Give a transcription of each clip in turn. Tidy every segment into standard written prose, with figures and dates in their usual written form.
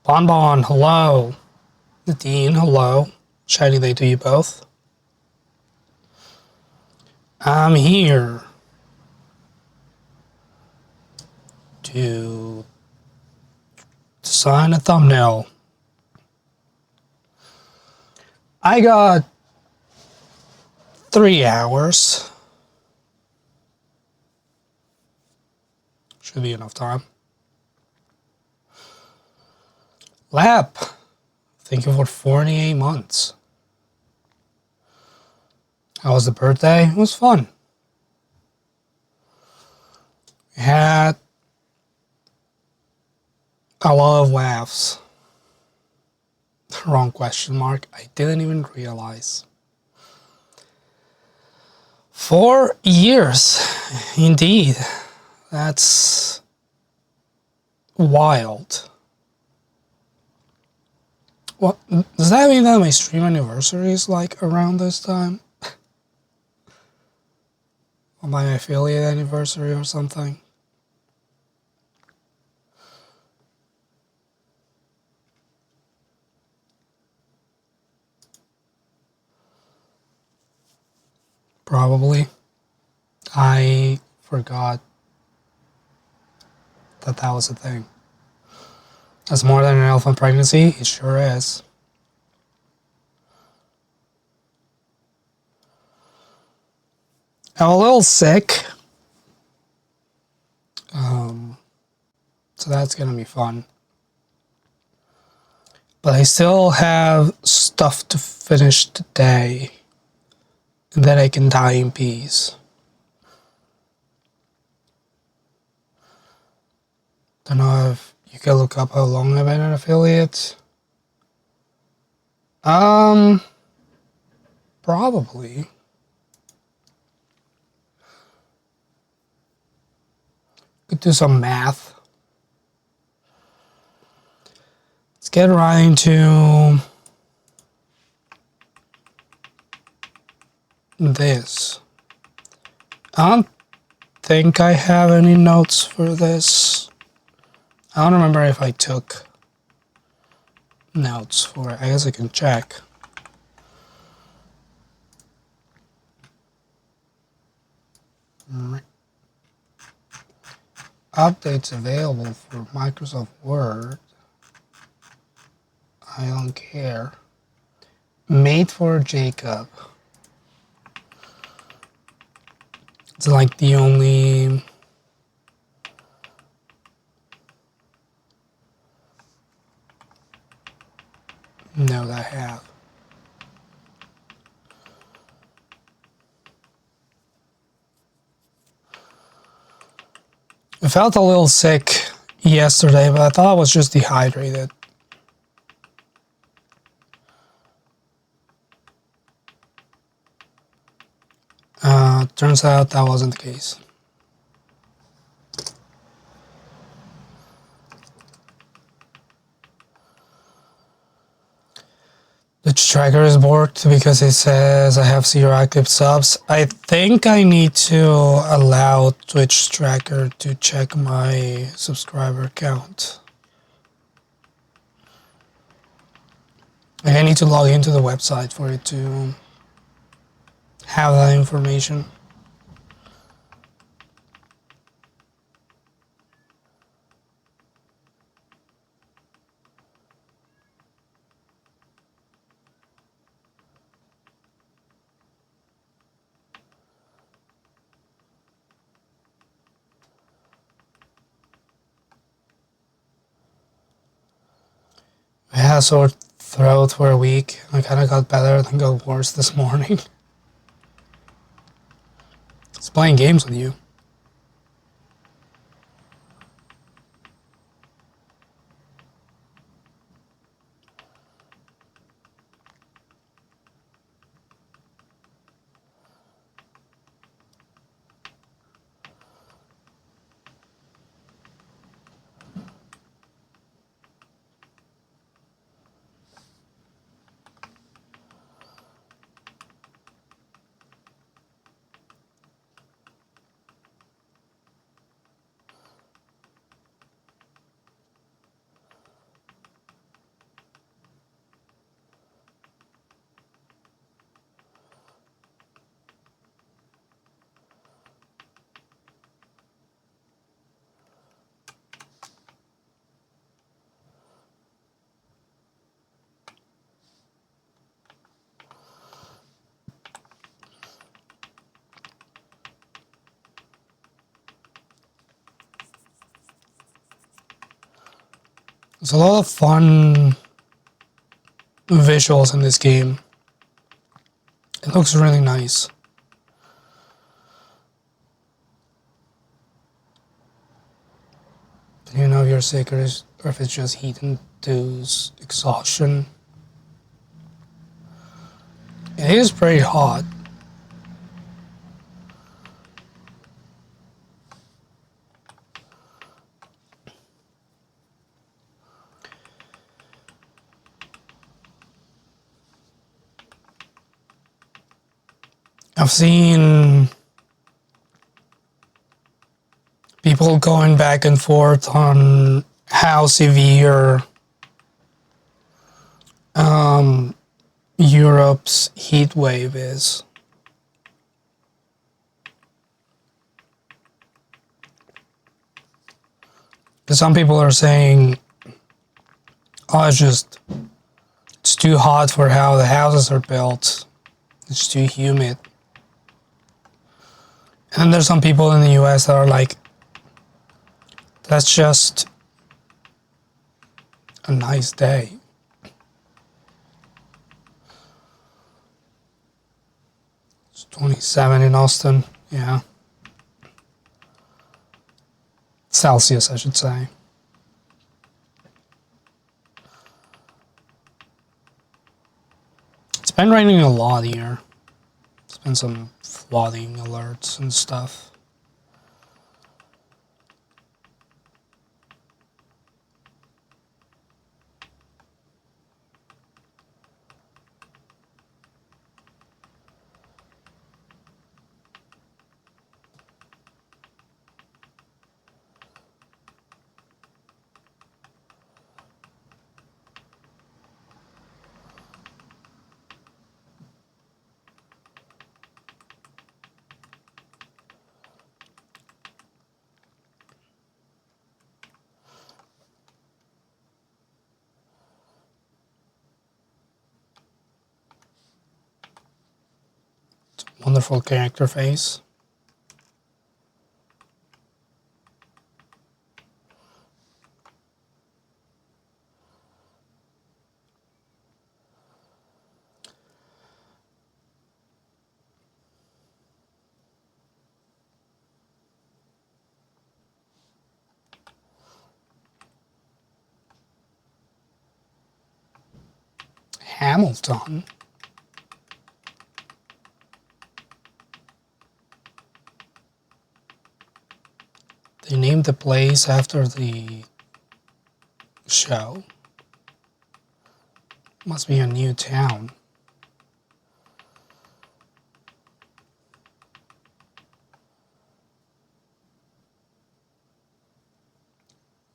Bonbon, hello. Nadine, hello. Shiny day to you both. I'm here to design a thumbnail. I got 3 hours. Should be enough time. Lap, thank you for 48 months. How was the birthday? It was fun. We had a lot of laughs. Wrong question mark. I didn't even realize. 4 years, indeed. That's wild. What does that mean that my stream anniversary is like around this time? Or my affiliate anniversary or something? Probably. I forgot that that was a thing. That's more than an elephant pregnancy? It sure is. I'm a little sick. So that's gonna be fun. But I still have stuff to finish today. And then I can die in peace. Don't know if you can look up how long I've been an affiliate. Probably. Could do some math. Let's get right into this. I don't think I have any notes for this. I don't remember if I took notes for it. I guess I can check. Updates available for Microsoft Word. I don't care. Made for Jacob. It's like the only note I have. I felt a little sick yesterday, but I thought I was just dehydrated. Turns out that wasn't the case. The tracker is borked because it says I have 0 active subs. I think I need to allow Twitch tracker to check my subscriber count. I need to log into the website for it to have that information. I had a sore throat for a week. I kind of got better, then got worse this morning. It's playing games with you. There's a lot of fun visuals in this game. It looks really nice. Do you know if you're sick or if it's just heat-induced exhaustion? It is pretty hot. I've seen people going back and forth on how severe Europe's heat wave is. Because some people are saying, oh, it's too hot for how the houses are built. It's too humid. And then there's some people in the US that are like, that's just a nice day. It's 27 in Austin, yeah. Celsius, I should say. It's been raining a lot here. There's been some flooding alerts and stuff. Wonderful character face. Hamilton. They named the place after the show. Must be a new town.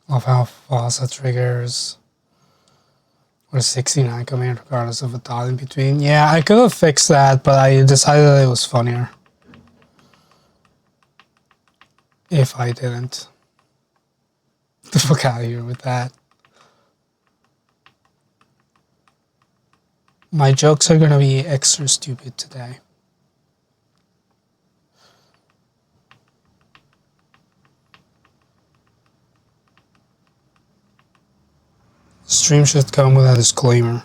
Love how fast it triggers. Or 69 command regardless of a dot in between. Yeah, I could have fixed that, but I decided that it was funnier if I didn't. Get the fuck out of here with that. My jokes are gonna be extra stupid today. Stream should come with a disclaimer.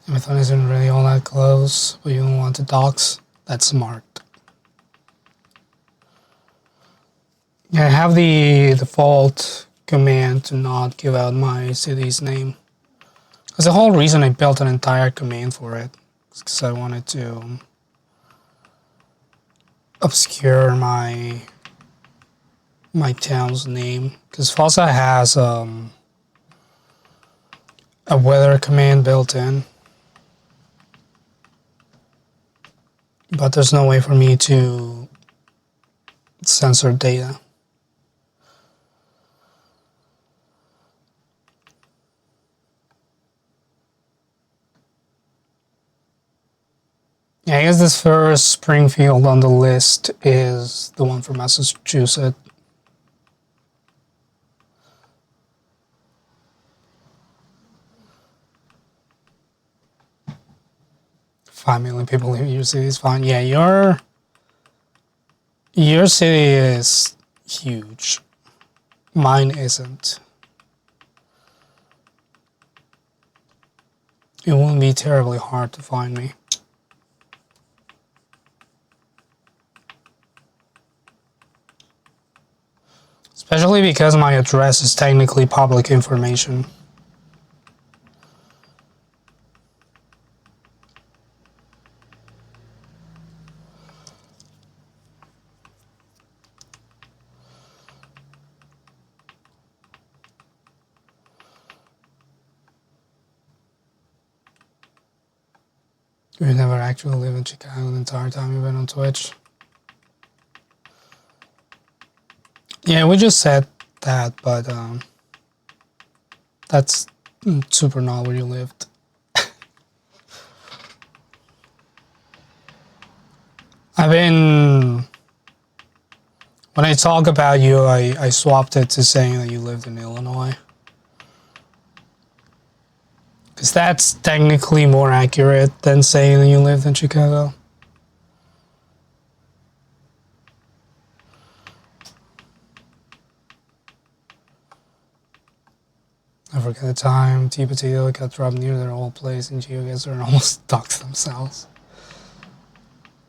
My phone isn't really all that close, but you don't want to dox. That's smart. Yeah, I have the default command to not give out my city's name. That's the whole reason I built an entire command for it. Because I wanted to obscure my town's name. Because Fossa has a weather command built in. But there's no way for me to censor data. I guess this first Springfield on the list is the one from Massachusetts. 5 million people in your city is fine. Yeah, your city is huge. Mine isn't. It won't be terribly hard to find me. Especially because my address is technically public information. You've never actually lived in Chicago the entire time you've been on Twitch? Yeah, we just said that, but that's super not where you lived. When I talk about you, I swapped it to saying that you lived in Illinois. Because that's technically more accurate than saying that you lived in Chicago. I forget the time T Potato got dropped near their old place and GeoGuessr and almost doxed themselves.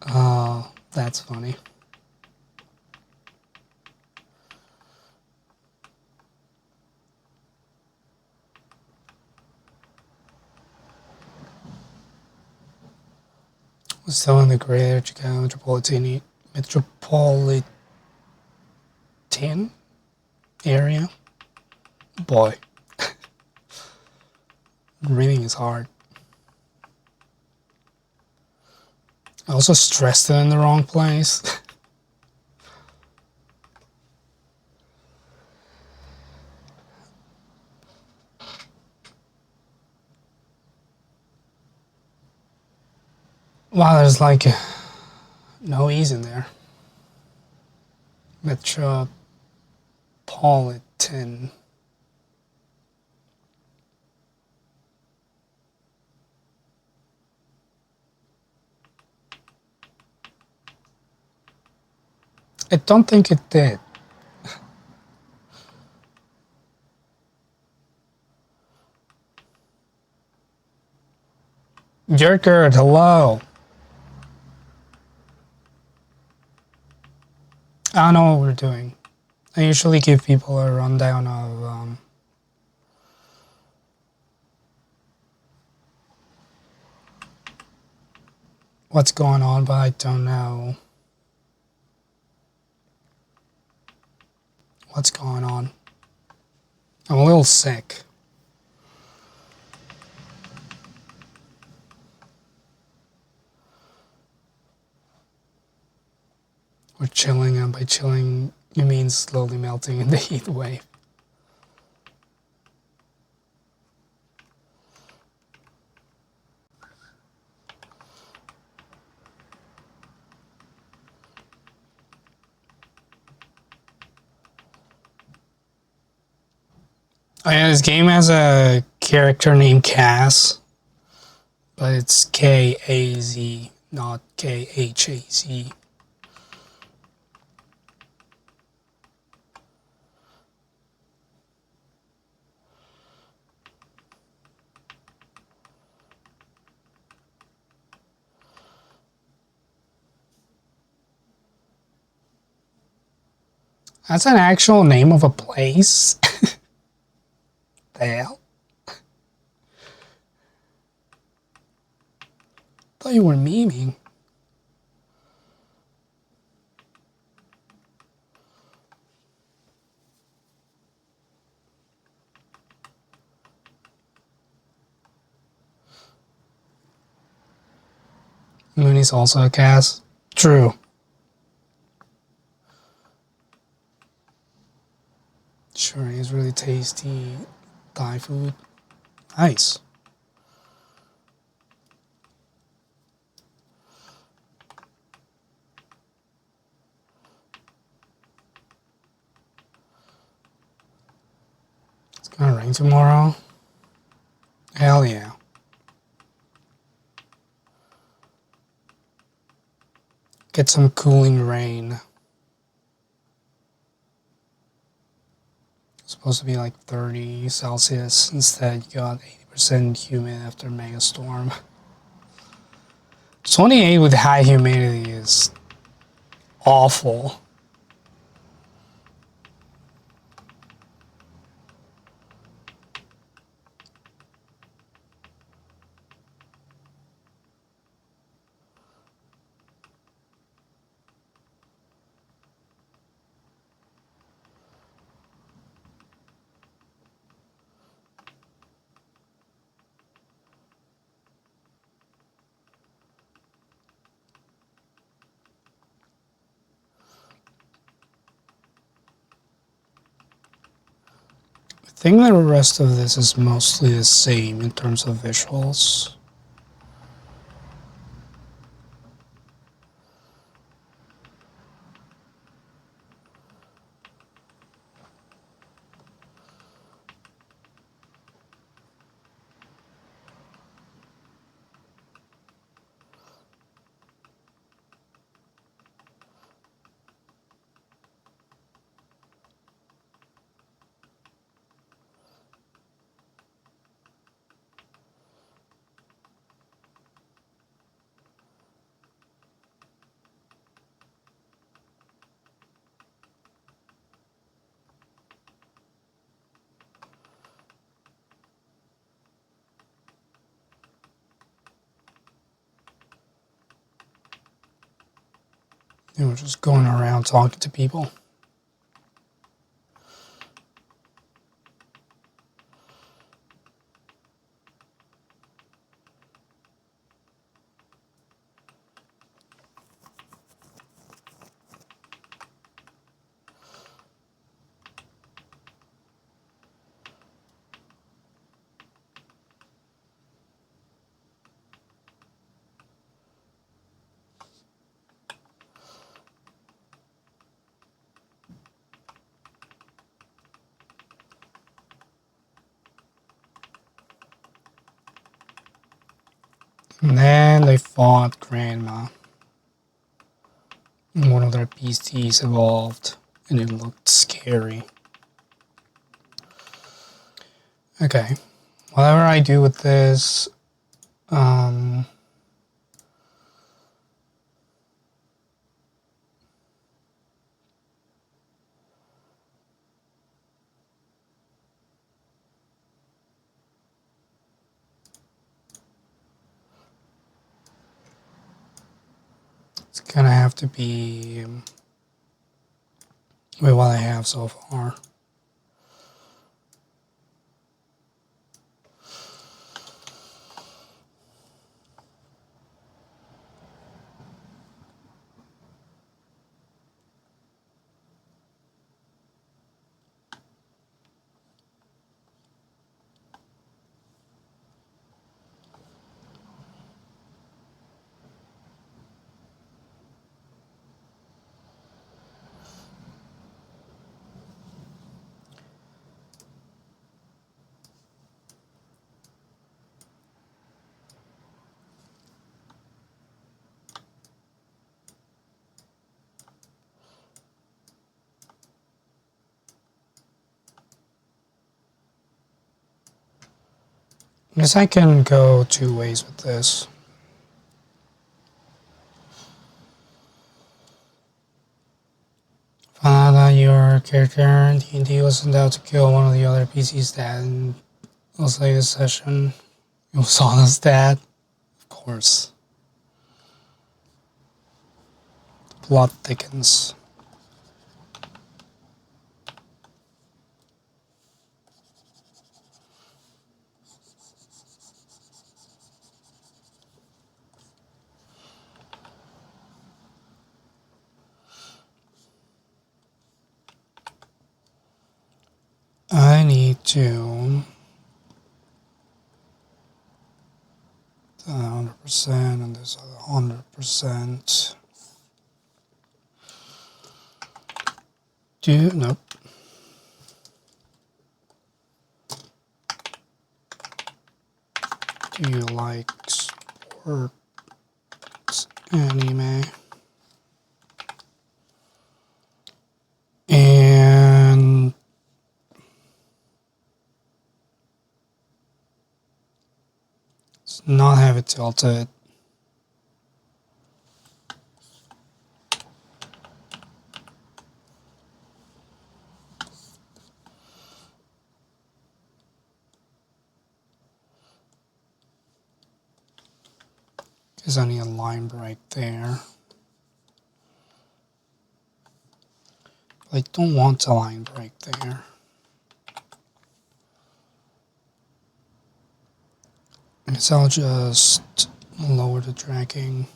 Oh, that's funny. We're still in the greater Chicago metropolitan area. Boy, reading is hard. I also stressed it in the wrong place. Wow, there's like no E's in there. Metropolitan. I don't think it did. Jerkert, hello. I don't know what we're doing. I usually give people a rundown of what's going on, but I don't know what's going on. I'm a little sick. We're chilling, and by chilling, you mean slowly melting in the heat wave. Oh yeah, this game has a character named Khaz, but it's K-A-Z, not K-H-A-Z. That's an actual name of a place? The hell? Thought you were memeing. Mooney's also a cast. True. Sure, he's really tasty Thai food. Nice. gonna rain tomorrow? Hell yeah. Get some cooling rain. It's supposed to be like 30 Celsius. Instead, you got 80% humid after mega storm. 28 with high humidity is awful. I think the rest of this is mostly the same in terms of visuals. We're just going around talking to people. And then they fought Grandma. And one of their beasties evolved, and it looked scary. Okay, whatever I do with this, it's gonna have to be with what I have so far. I guess I can go two ways with this. Found out that your character in D&D was sent out to kill one of the other PC's dad in the latest session. It was Anna's dad. Of course. The plot thickens. I need to 100% and this other 100%. Nope. like sports anime. And let's not have it tilted. Because I need a line break there. I don't want a line break there. So I'll just lower the tracking.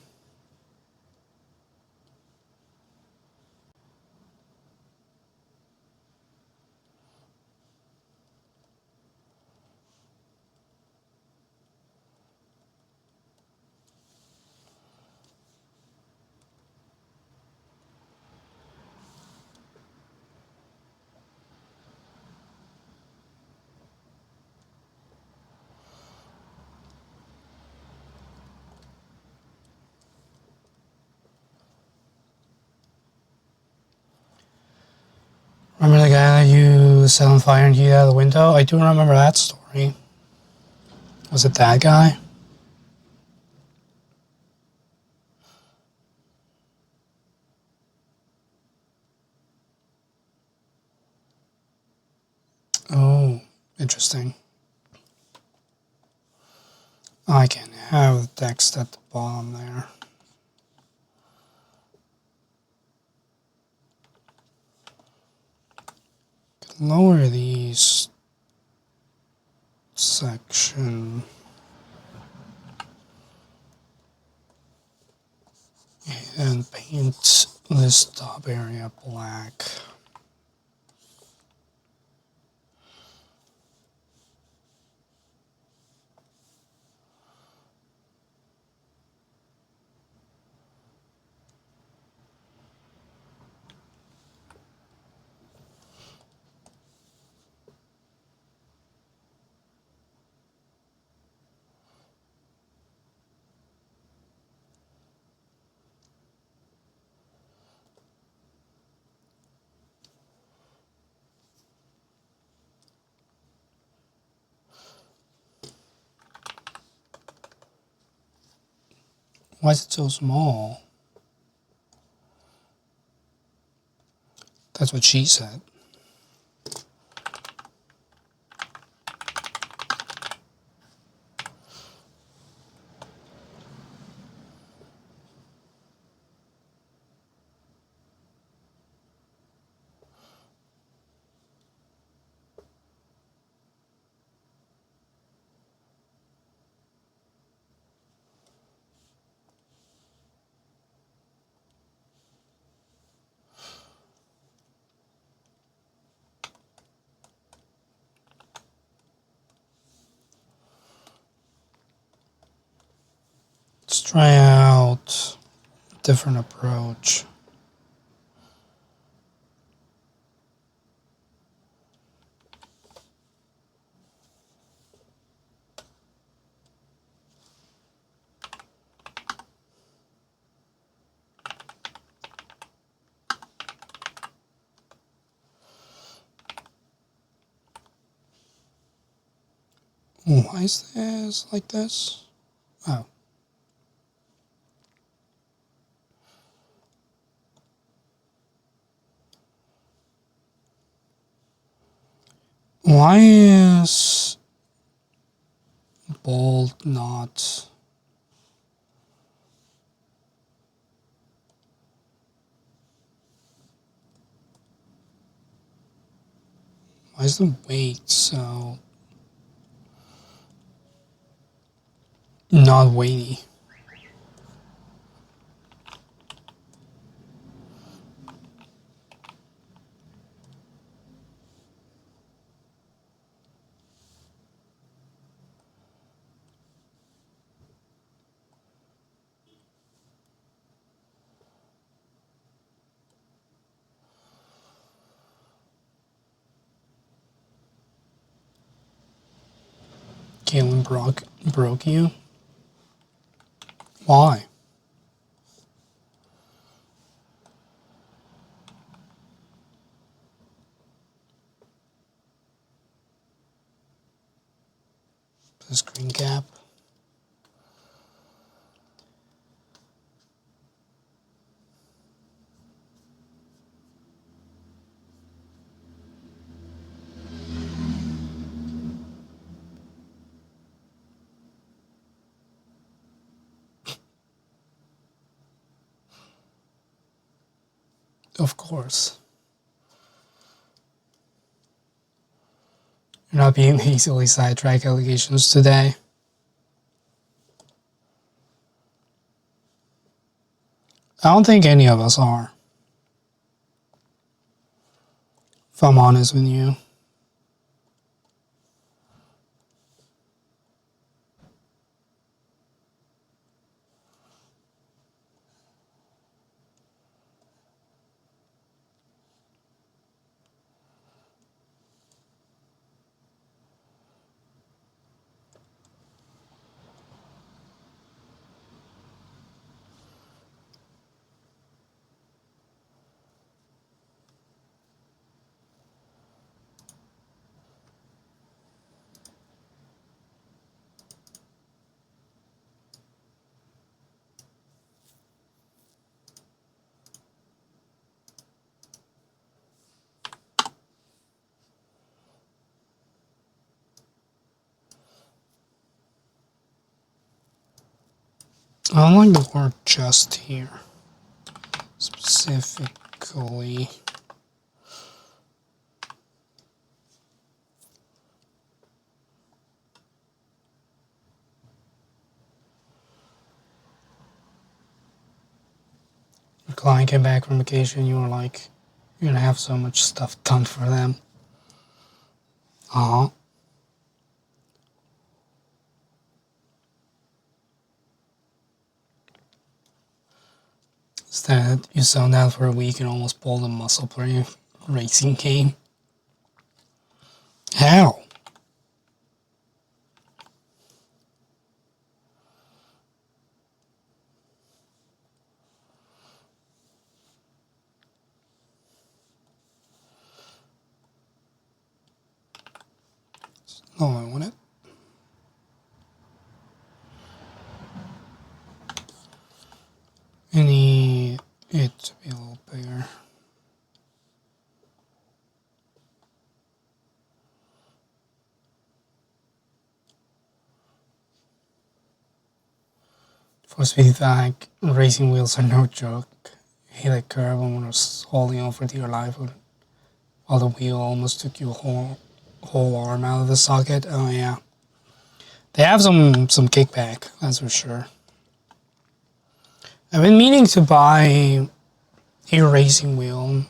Remember the guy that you set on fire and he out of the window? I do remember that story. Was it that guy? Oh, interesting. I can have the text at the bottom there. Lower these section and paint this top area black. Why is it so small? That's what she said. Let's try out a different approach. Why is this like this? Oh. Why is bold not... Why is the weight so not weighty? Galen broke you? Why? The screen cap. Of course. You're not being easily sidetracked allegations today. I don't think any of us are. If I'm honest with you. I don't like the word just here. Specifically. Your client came back from vacation, you were like, you're gonna have so much stuff done for them. Uh-huh. Instead, you zoned out for a week and almost pulled a muscle playing a racing game. How? No, I want it. I need it to be a little bigger. For feedback, racing wheels are no joke. Hit a curve and when I was holding on for dear life while the wheel almost took your whole arm out of the socket. Oh yeah. They have some kickback, that's for sure. I've been meaning to buy a racing wheel.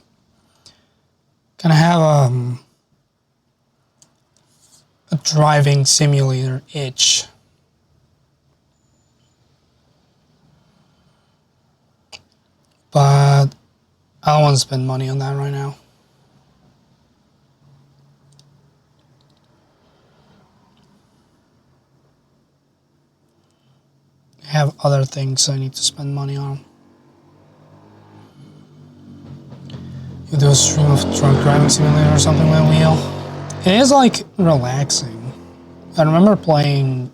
Gonna have a driving simulator itch. But I don't want to spend money on that right now. I have other things I need to spend money on. You do a stream of truck driving simulator or something with a wheel. It is like relaxing. I remember playing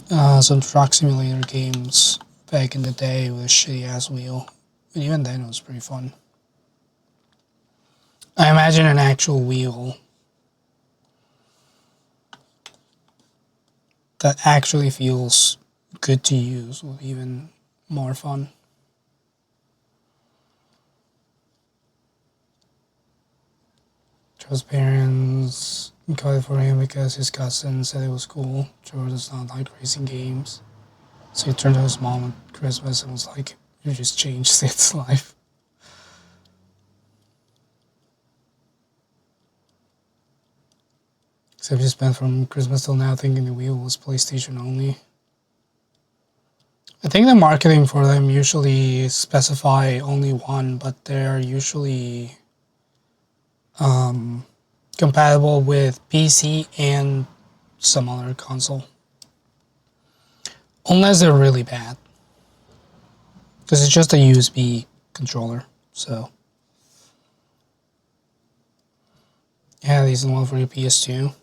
some truck simulator games back in the day with a shitty ass wheel. And even then it was pretty fun. I imagine an actual wheel that actually feels good to use would be even more fun. Joe's parents got it for him because his cousin said it was cool. Joe does not like racing games. So he turned to his mom at Christmas and was like, you just changed Sid's life. Except he spent from Christmas till now thinking the wheel was PlayStation only. I think the marketing for them usually specify only one, but they're usually compatible with PC and some other console. Unless they're really bad. Because it's just a USB controller, so. Yeah, these are the one for your PS2.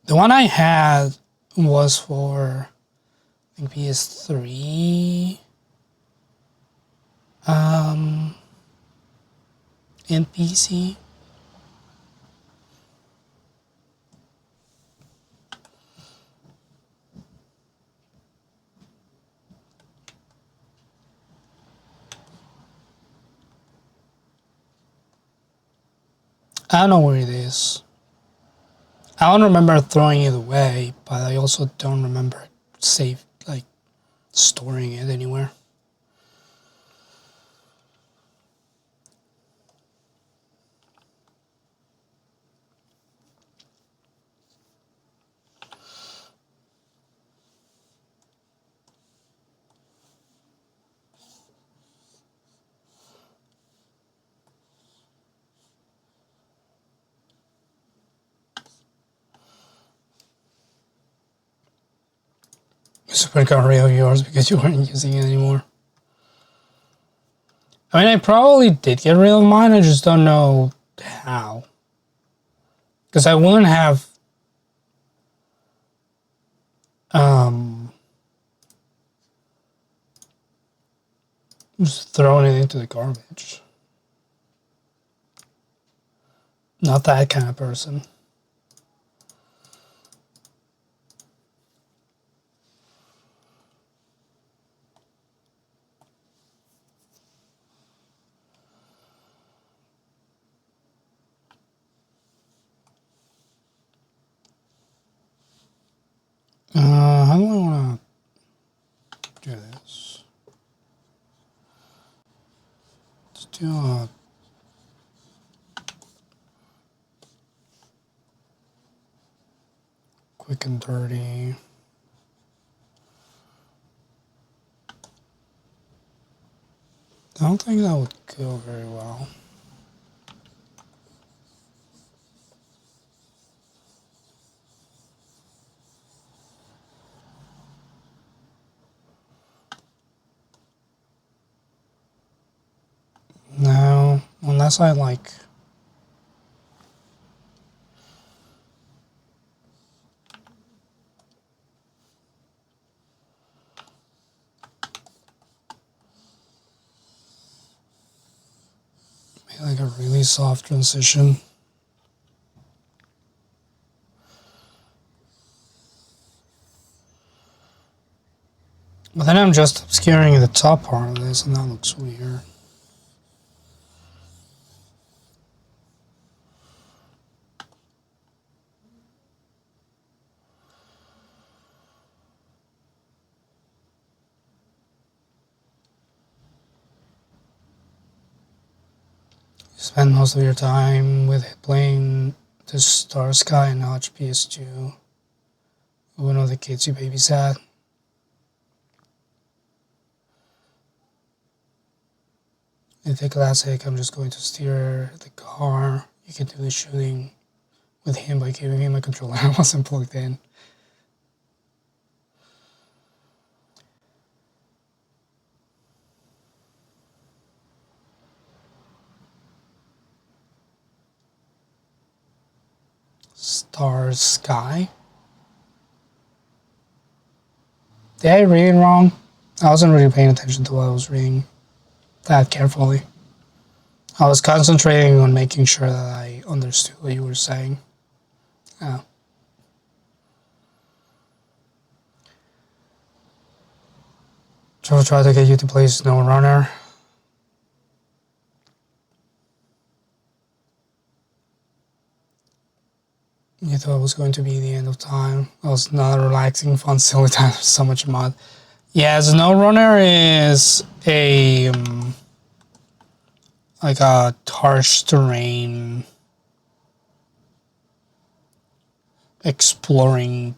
The one I had was for, I think, PS3. And PC. I don't know where it is. I don't remember throwing it away, but I also don't remember storing it anywhere. Super got rid of yours because you weren't using it anymore. I mean, I probably did get rid of mine, I just don't know how. Because I wouldn't have just thrown it into the garbage. Not that kind of person. How do I want to do this? Let's do a quick and dirty. I don't think that would go very well. No, unless I like. Make like a really soft transition. But then I'm just obscuring the top part of this, and that looks weird. You spend most of your time with it playing the Star Sky and Notch PS2. One of the kids you babysat. In the classic, I'm just going to steer the car. You can do the shooting with him by giving him a controller. I wasn't plugged in. Star Sky. Did I read it wrong? I wasn't really paying attention to what I was reading that carefully. I was concentrating on making sure that I understood what you were saying. Oh. So I'll try to get you to play SnowRunner. You thought it was going to be the end of time. It was not a relaxing, fun, silly time. So much mud. Yeah, SnowRunner is a like a harsh terrain exploring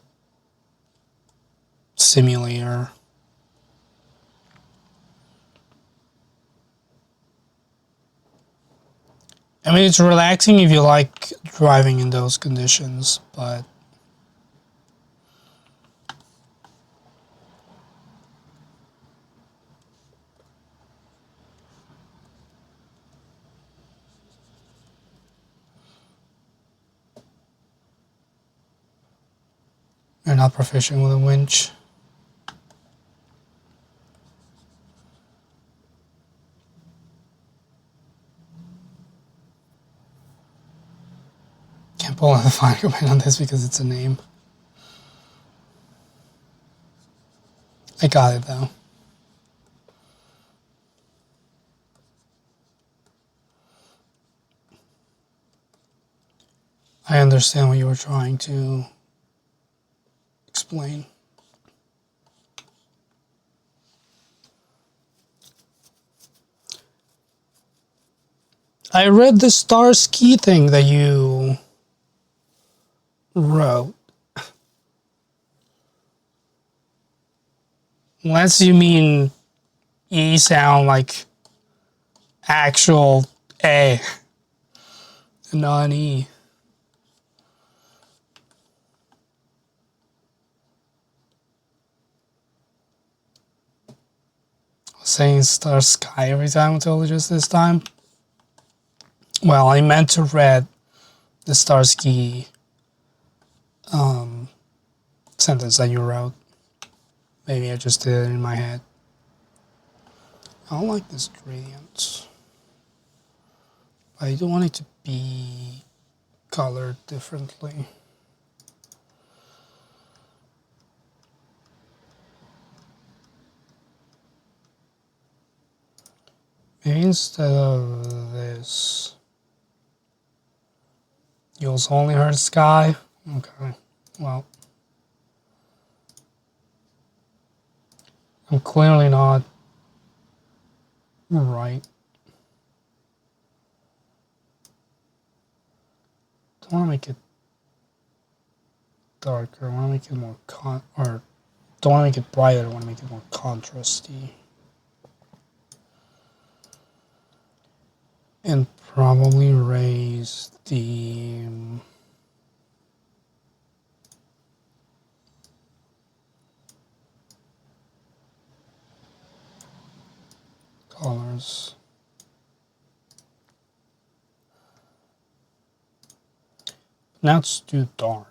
simulator. I mean, it's relaxing if you like driving in those conditions, but You're not proficient with a winch. Can't pull out the final command on this because it's a name. I got it though. I understand what you were trying to explain. I read the star ski thing that you wrote. Unless you mean E sound like actual A, not an E. I was saying star sky every time until just this time. Well, I meant to read the Starsky sentence that you wrote. Maybe I just did it in my head. I don't like this gradient. I do want it to be colored differently. Maybe instead of this, you also only heard sky? Okay, well. I'm clearly not right. Don't want to make it darker. I want to make it more or don't want to make it brighter. I want to make it more contrasty. And probably raise the colors. Now it's too dark.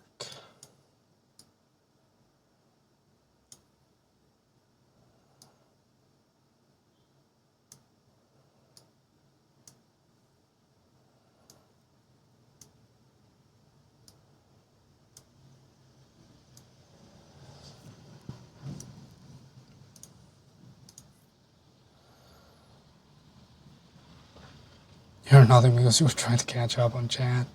You're nothing because you were trying to catch up on chat.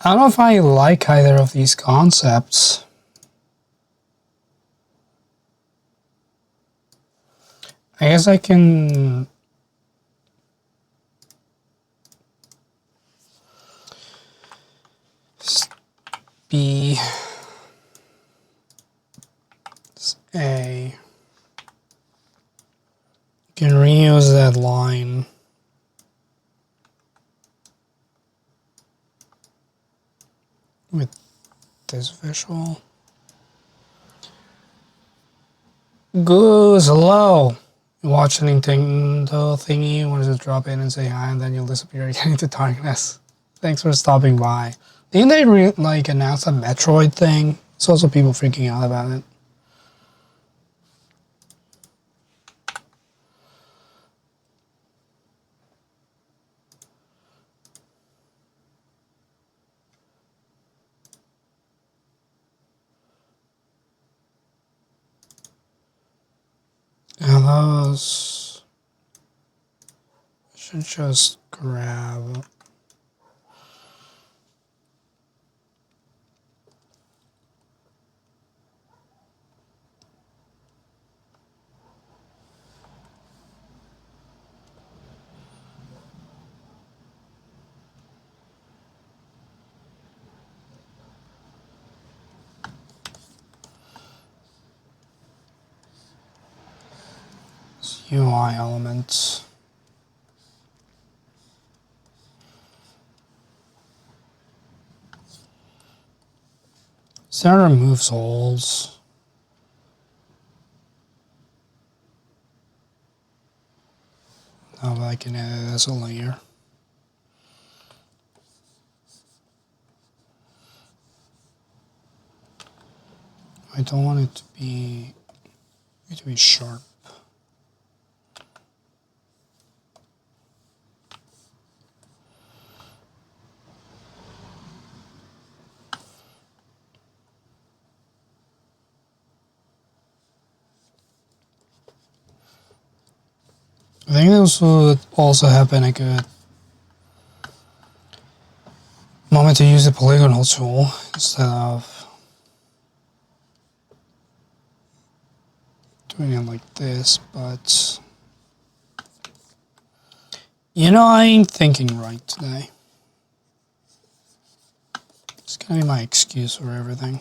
I don't know if I like either of these concepts. I guess I can be A. Can reuse that line. With this visual. Goose, hello. You watch anything, the thingy, you want to just drop in and say hi, and then you'll disappear again into darkness. Thanks for stopping by. Didn't they announce a Metroid thing? It's also people freaking out about it. And those should just grab. UI elements. So that removes holes. Now I can add it as a layer. I don't want it to be sharp. I think this would also have been a good moment to use the polygonal tool instead of doing it like this, but you know, I ain't thinking right today. It's gonna be my excuse for everything.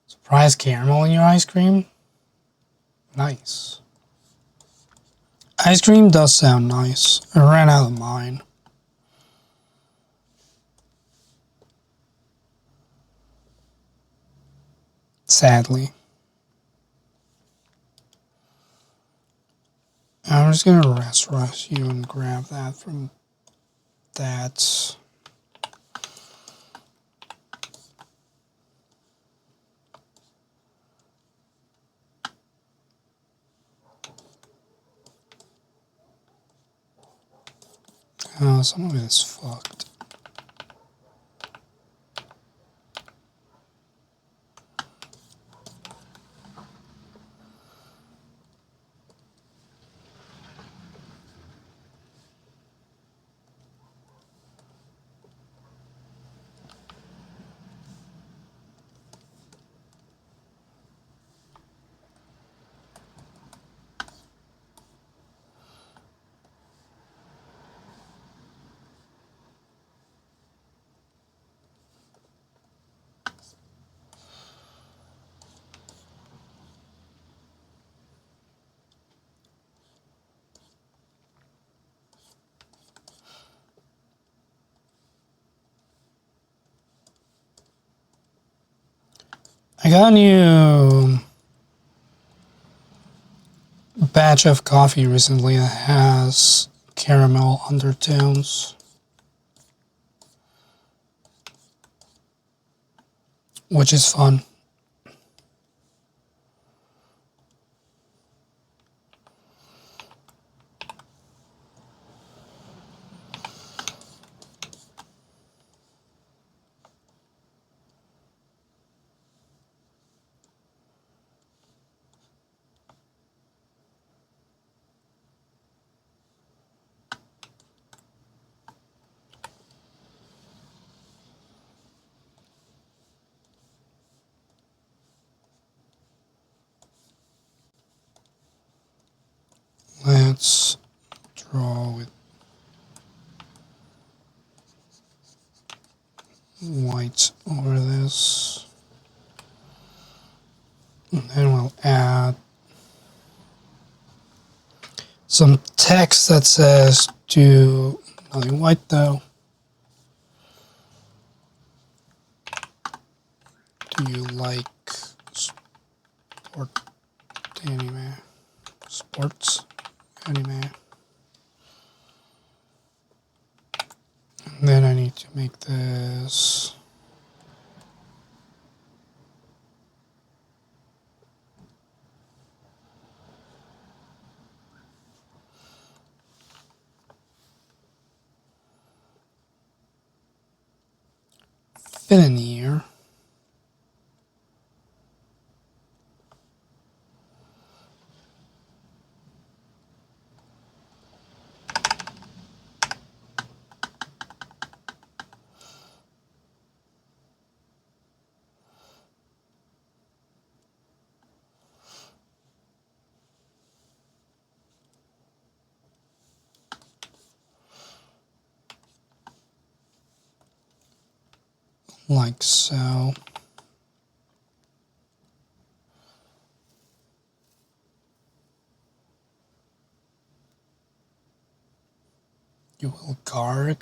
Surprise caramel in your ice cream? Nice. Ice cream does sound nice. I ran out of mine. Sadly. I'm just gonna rush you and grab that from that. Oh, some of it is fucked. I got a new batch of coffee recently that has caramel undertones, which is fun. Let's draw with white over this. And then we'll add some text that says do nothing white though. Do you like sports anime? And then I need to make this fit in here. like so. You will garg.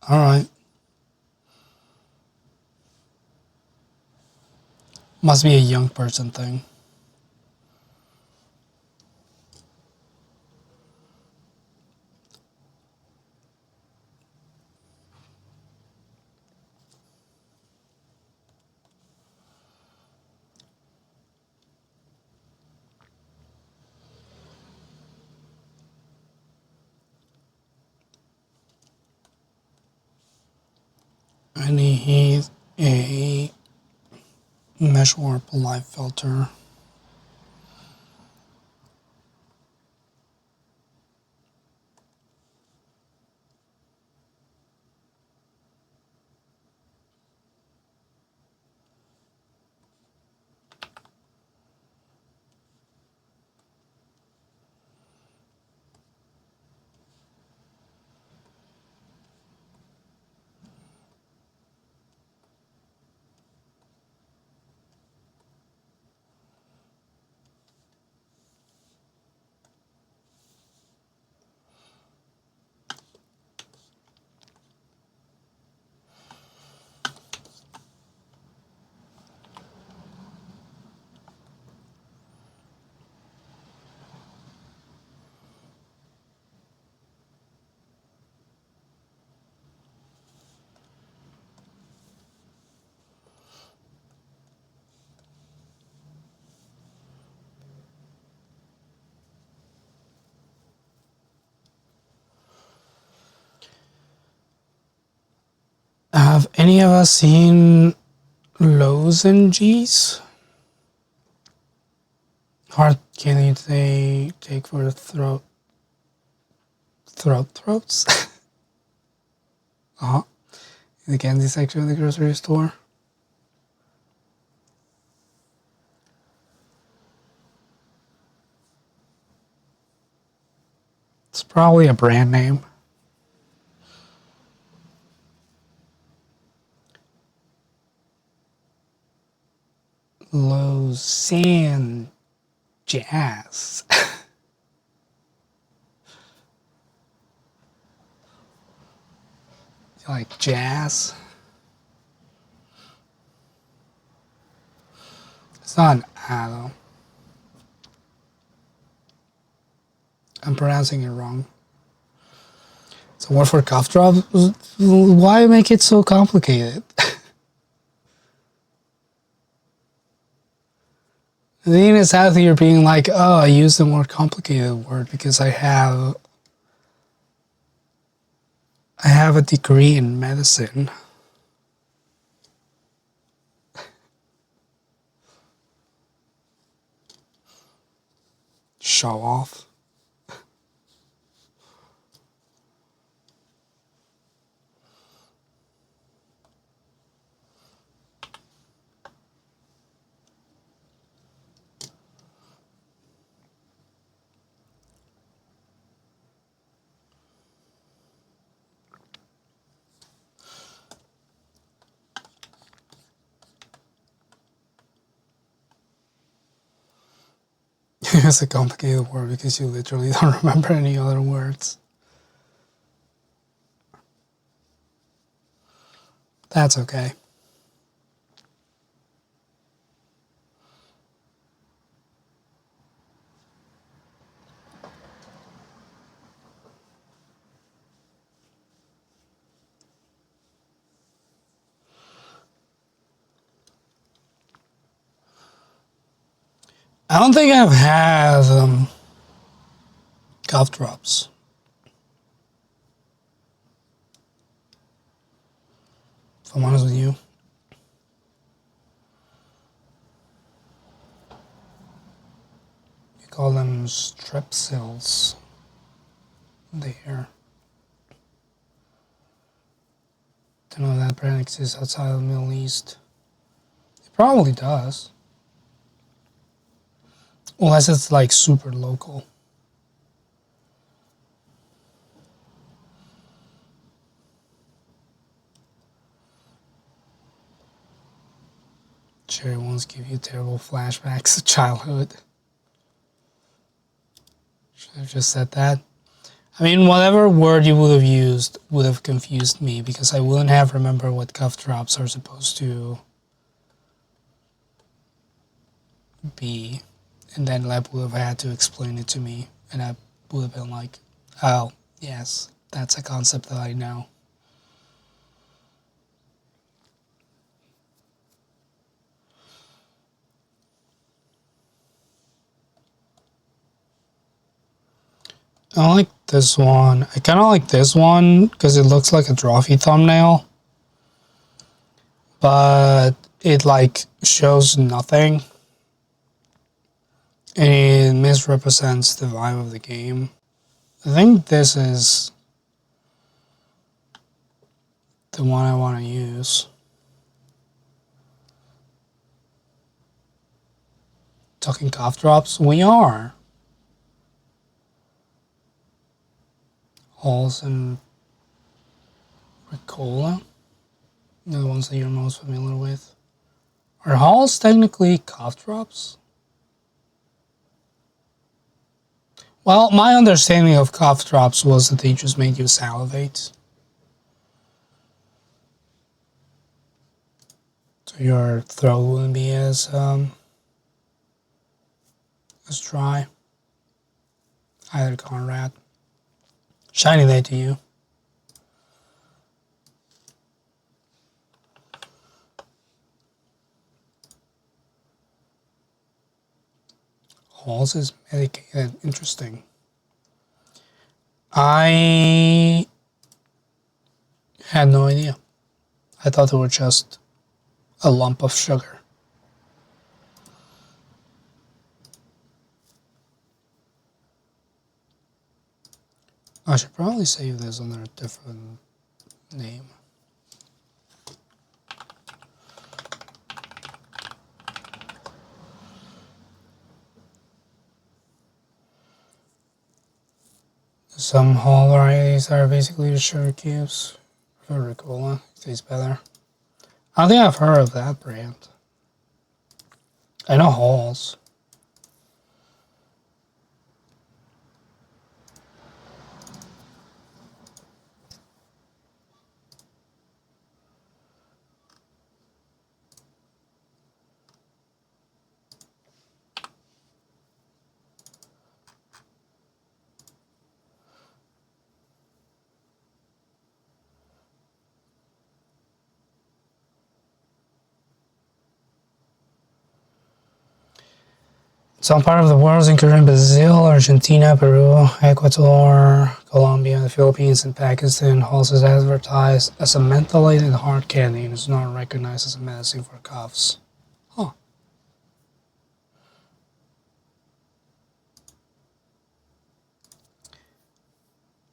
Alright. Must be a young person thing. I need a mesh warp light filter. Have any of us seen lozenges? Hard candy they take for the throats? Uh-huh. In the candy section of the grocery store. It's probably a brand name. Lausanne Jazz. You like jazz? It's not an A though. I'm pronouncing it wrong. So what for cough drops? Why make it so complicated? The thing is how you're being like, oh, I used a more complicated word because I have a degree in medicine. Show off. It's a complicated word because you literally don't remember any other words. That's okay. I don't think I've had cough drops. If I'm honest with you. You call them strepsils. There. Don't know if that brand exists outside of the Middle East. It probably does. Unless it's like super local. Cherry ones give you terrible flashbacks to childhood. Should have just said that. I mean, whatever word you would have used would have confused me because I wouldn't have remembered what cuff drops are supposed to be. And then Lab would have had to explain it to me. And I would have been like, oh, yes, that's a concept that I know. I don't like this one. I kind of like this one because it looks like a Drawfee thumbnail. But it like shows nothing. And it misrepresents the vibe of the game. I think this is the one I want to use. Talking cough drops? We are. Halls and Ricola. The ones that you're most familiar with. Are Halls technically cough drops? Well, my understanding of cough drops was that they just made you salivate. So your throat wouldn't be as dry. Either Conrad. Shiny day to you. Halls is medicated. Interesting. I had no idea. I thought they were just a lump of sugar. I should probably save this under a different name. Some Hall varieties are basically the sugar cubes. For Ricola, it tastes better. I don't think I've heard of that brand. I know Halls. Some part of the world, including Brazil, Argentina, Peru, Ecuador, Colombia, the Philippines, and Pakistan, Halls is advertised as a mentholated hard candy and is not recognized as a medicine for coughs. Huh.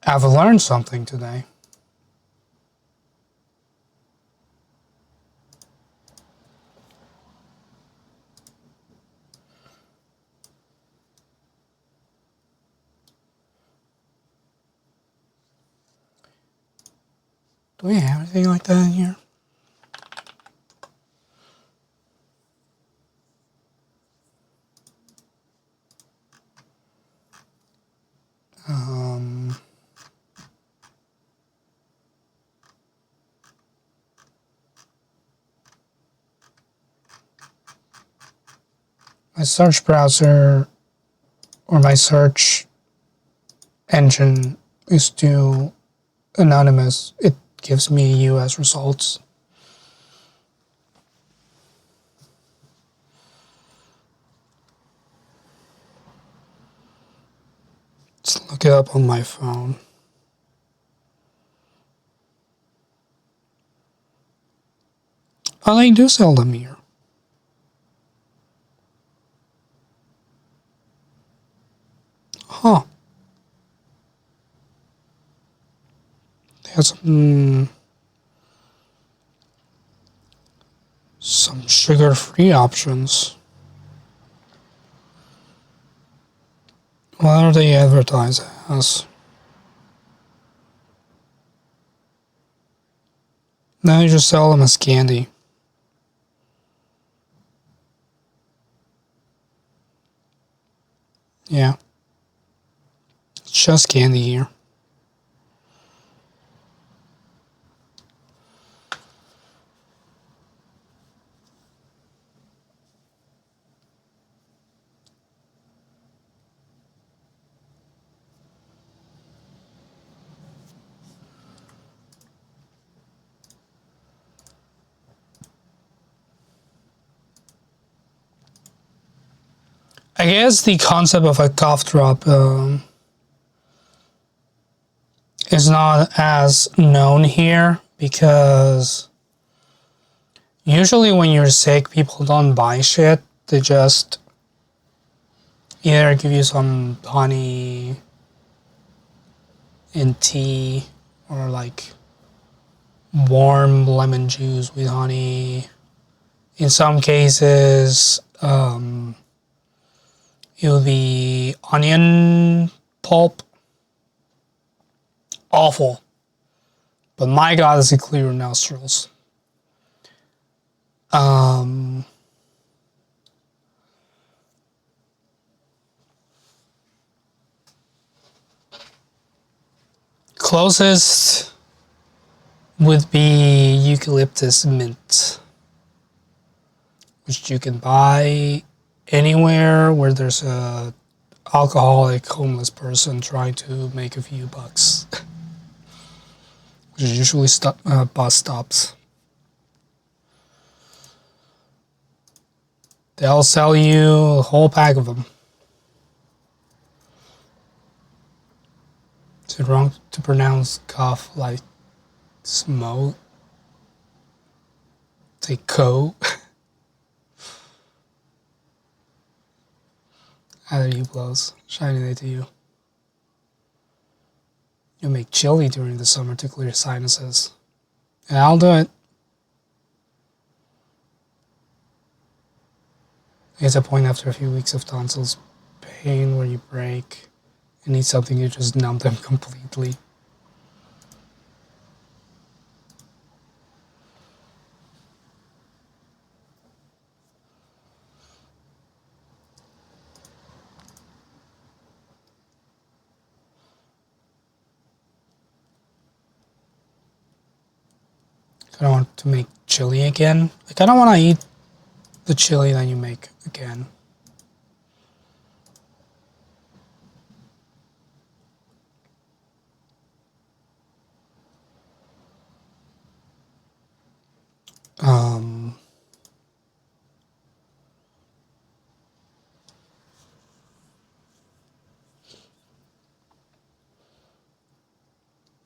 I've learned something today. Do we have anything like that in here? My search browser or my search engine is too anonymous. It gives me US results. Let's look it up on my phone. Oh, they do sell them here. Huh. They have some sugar-free options. What are they advertised as? Now you just sell them as candy. Yeah. It's just candy here. I guess the concept of a cough drop is not as known here because usually when you're sick, people don't buy shit. They just either give you some honey and tea or like warm lemon juice with honey. In some cases, it will be onion pulp. Awful. But my god, does it clear your nostrils. Closest would be eucalyptus mint, which you can buy anywhere where there's a alcoholic homeless person trying to make a few bucks, which is usually bus stops. They'll sell you a whole pack of them. Is it wrong to pronounce cough like smoke? Say co. Either you blows. Shiny day to you. You'll make chili during the summer to clear sinuses. Yeah, I'll do it. It's a point after a few weeks of tonsils pain where you break and need something to just numb them completely. I don't want to make chili again. Like, I don't want to eat the chili that you make again.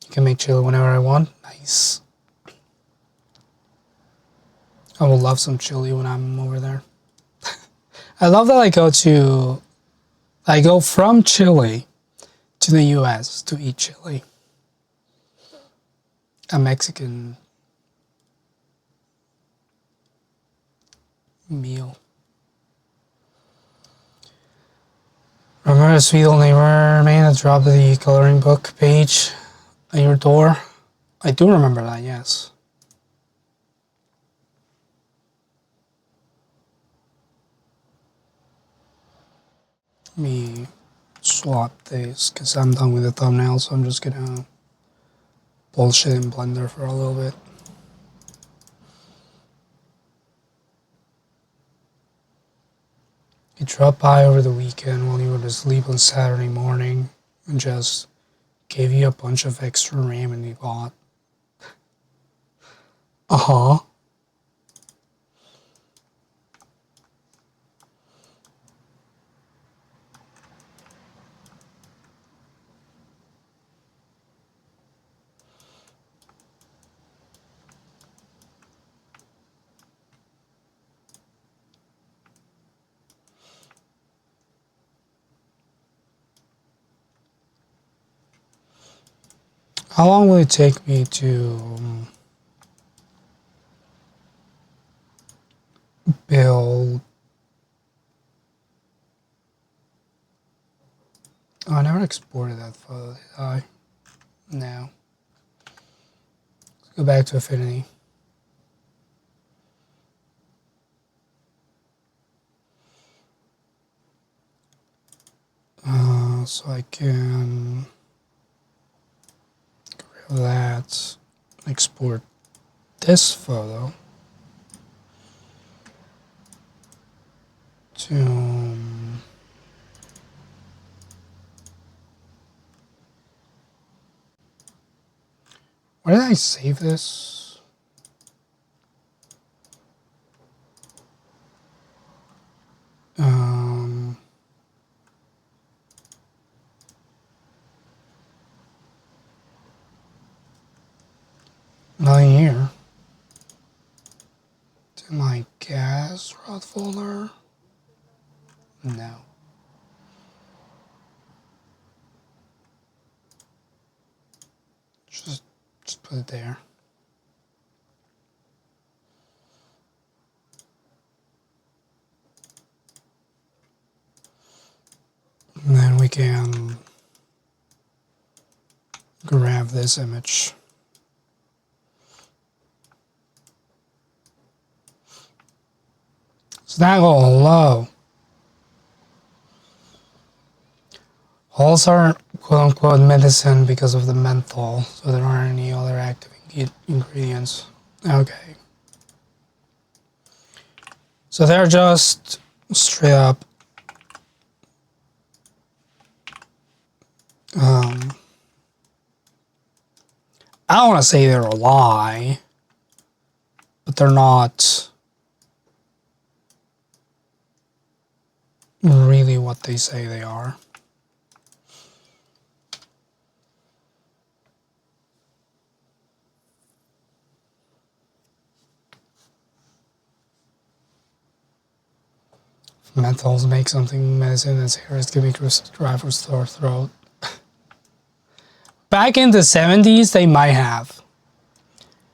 You can make chili whenever I want. Nice. I will love some chili when I'm over there. I love that I go from Chile to the US to eat chili. A Mexican meal. Remember the sweet old neighbor man that dropped the coloring book page at your door? I do remember that, yes. Let me swap this because I'm done with the thumbnail, so I'm just gonna bullshit in Blender for a little bit. He dropped by over the weekend while you were asleep on Saturday morning and just gave you a bunch of extra ramen he bought. Uh-huh. How long will it take me to build? Oh, I never exported that photo, did I? No. Let's go back to Affinity. So I can grab that, export this photo to where did I save this? Nothing here. To my Khaztaroth folder? No. Just put it there. And then we can grab this image. Snaggle, hello. Halls are quote-unquote medicine because of the menthol, so there aren't any other active ingredients. Okay. So they're just straight up I don't want to say they're a lie, but they're not really what they say they are. Menthols make something medicine that's here is giving drivers sore throat. Back in the 70s, they might have.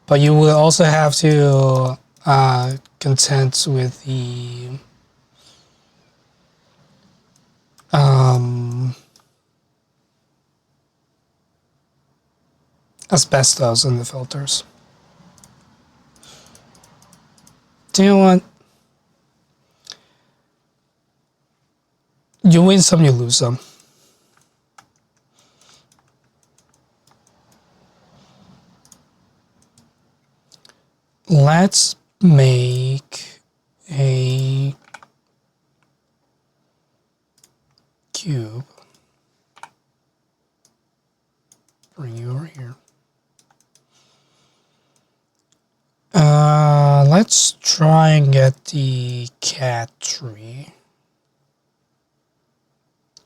But you will also have to contend with the asbestos in the filters. Do you know what? You win some, you lose some. Let's make a cube. Bring you over here. Let's try and get the cat tree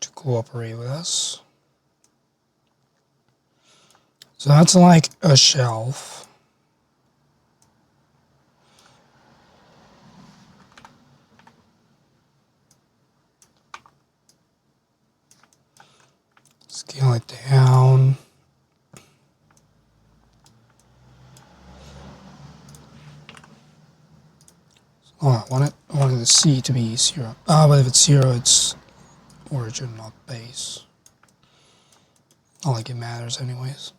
to cooperate with us. So that's like a shelf. Scale it down. Oh, I wanted the C to be 0. But if it's 0, it's origin, not base. Not like it matters anyways.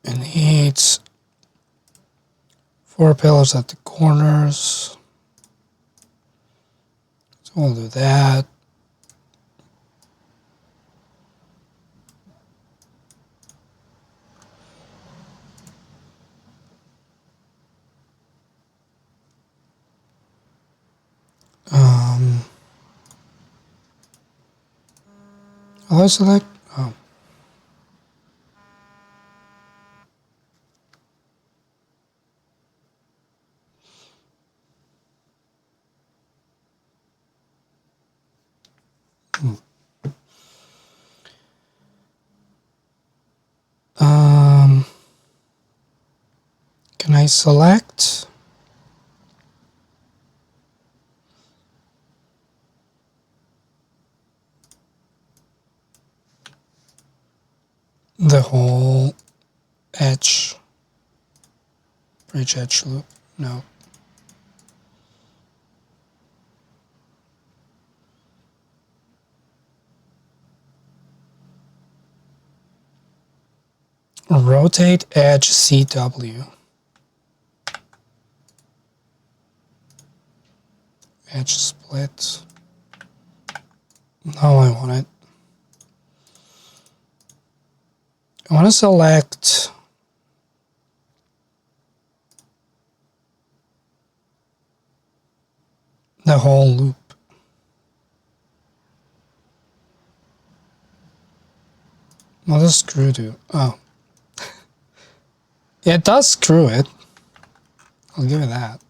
It needs 4 pillars at the corners. So we'll do that. How do I select? Oh. Can I select? The whole edge, bridge edge loop? No. rotate edge CW. Edge split. Now I want it. I want to select the whole loop. What does screw do? Oh. Yeah, it does screw it. I'll give it that.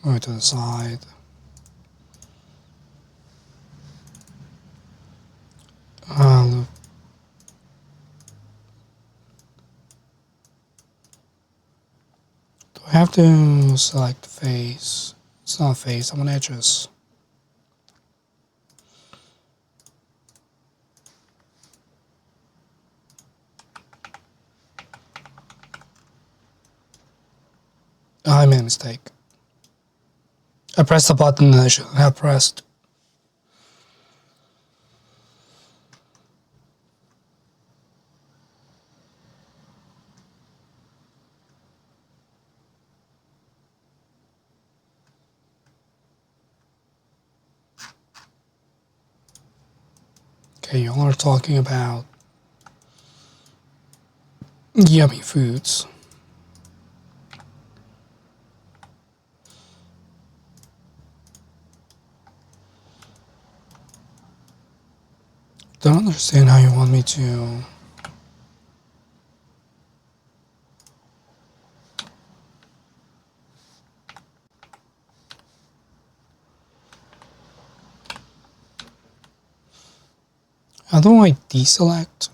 Move it to the side. Loop. Do I have to select face? It's not face, I'm on edges. I made a mistake. I pressed the button that I shouldn't have pressed. Okay, y'all are talking about yummy foods. Don't understand how you want me to. How do I deselect?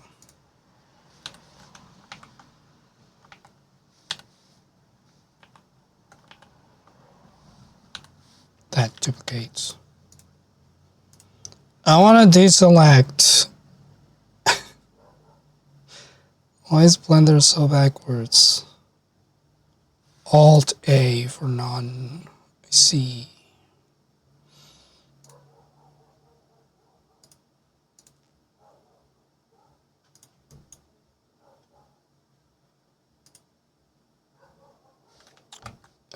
That duplicates. I want to deselect. Why is Blender so backwards? Alt A for non C.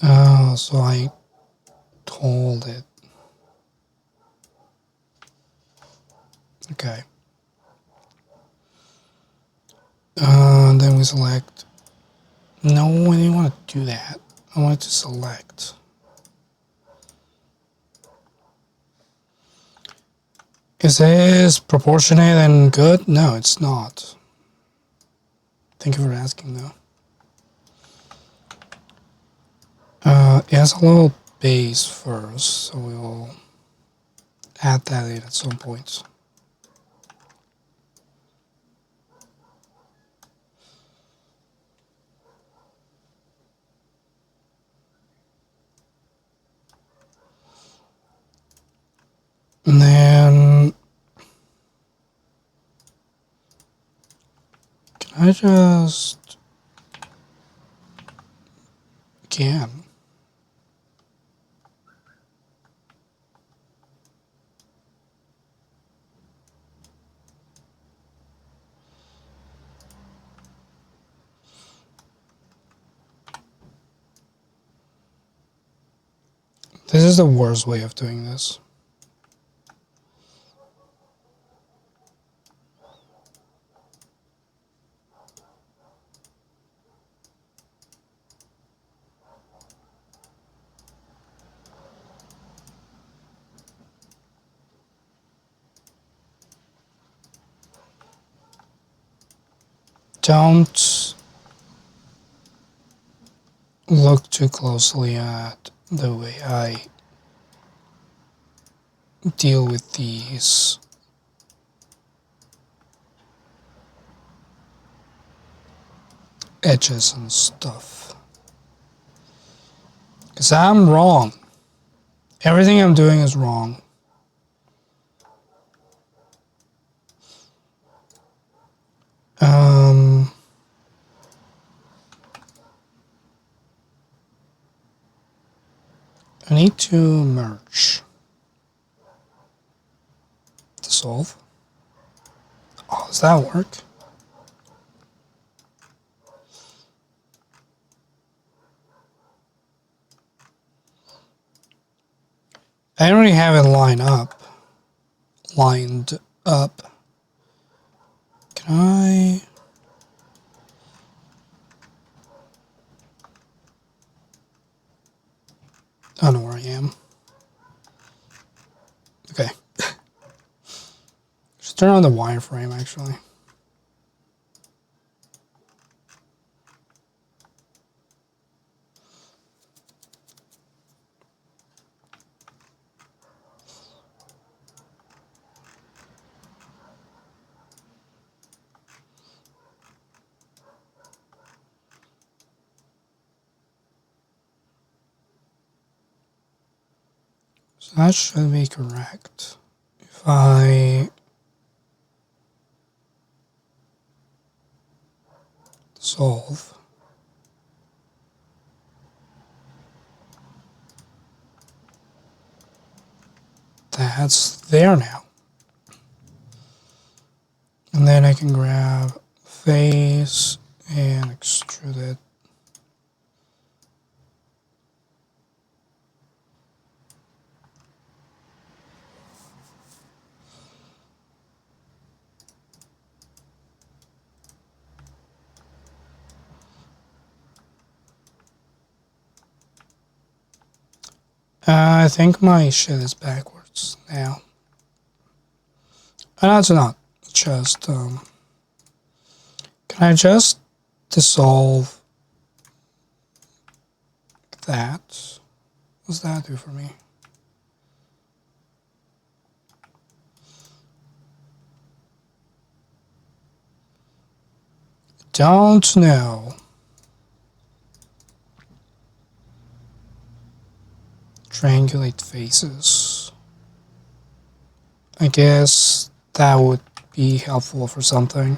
Oh, so I told it. Okay. Then we select. No, I didn't want to do that. I wanted to select. Is this proportionate and good? No, it's not. Thank you for asking, though. It has a little base first, so we'll add that in at some point. And then can I just can. This is the worst way of doing this. Don't look too closely at the way I deal with these edges and stuff. Because I'm wrong. Everything I'm doing is wrong. I need to merge. Dissolve. Oh, does that work? I already have it lined up. Can I? I don't know where I am. Okay. Just turn on the wireframe, actually. So that should be correct. If I dissolve, that's there now. And then I can grab face and extrude it. I think my shit is backwards now. No, it's not. It's just, can I just dissolve that? What does that do for me? Don't know. Triangulate faces. I guess that would be helpful for something.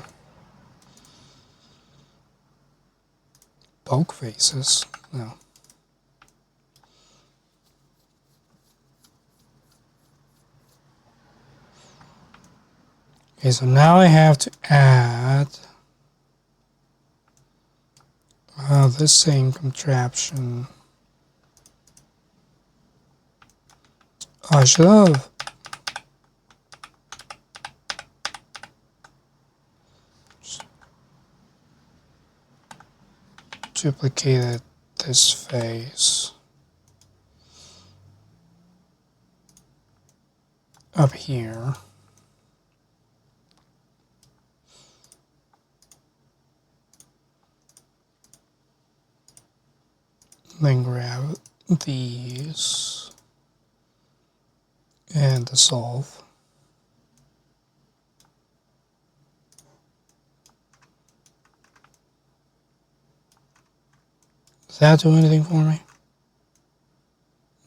Poke faces? No. Okay, so now I have to add this same contraption. Oh, I should have duplicated this face up here. Then grab these and dissolve. Does that do anything for me?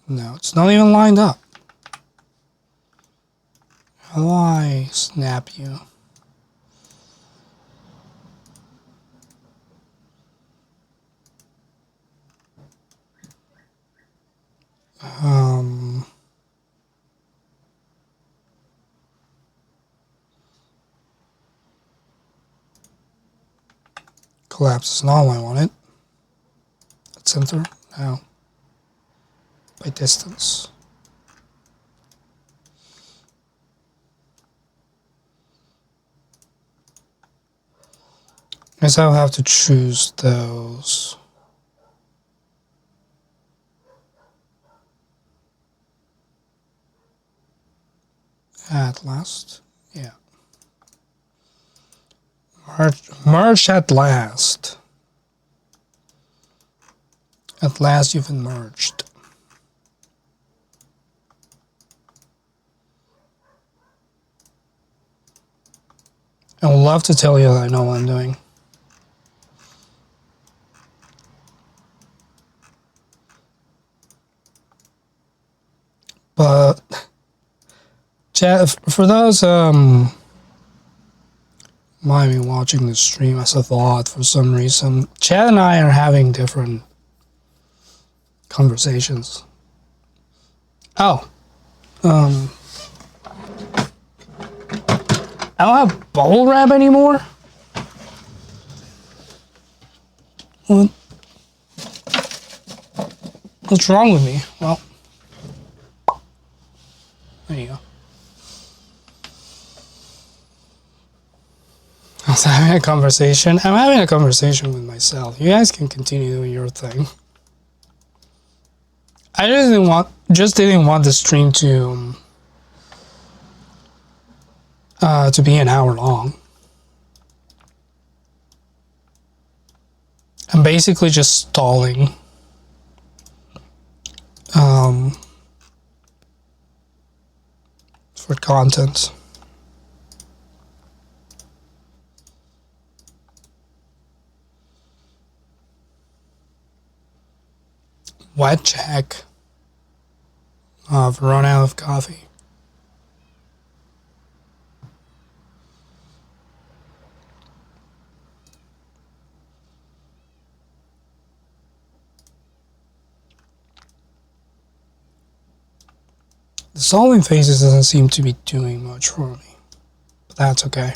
No, it's not even lined up. How do I snap you? Collapse is not what I wanted. At center? No. By distance. Guess I'll have to choose those. At last, yeah. Merge at last. At last you've emerged. I would love to tell you that I know what I'm doing. But chat, for those might be watching the stream as a thought for some reason, Chad and I are having different conversations. Oh. I don't have bubble wrap anymore? What? What's wrong with me? Well, there you go. I was having a conversation. I'm having a conversation with myself. You guys can continue doing your thing. I just didn't want the stream to be an hour long. I'm basically just stalling. For content. Wet check. I've run out of coffee. The solving phases doesn't seem to be doing much for me, but that's okay.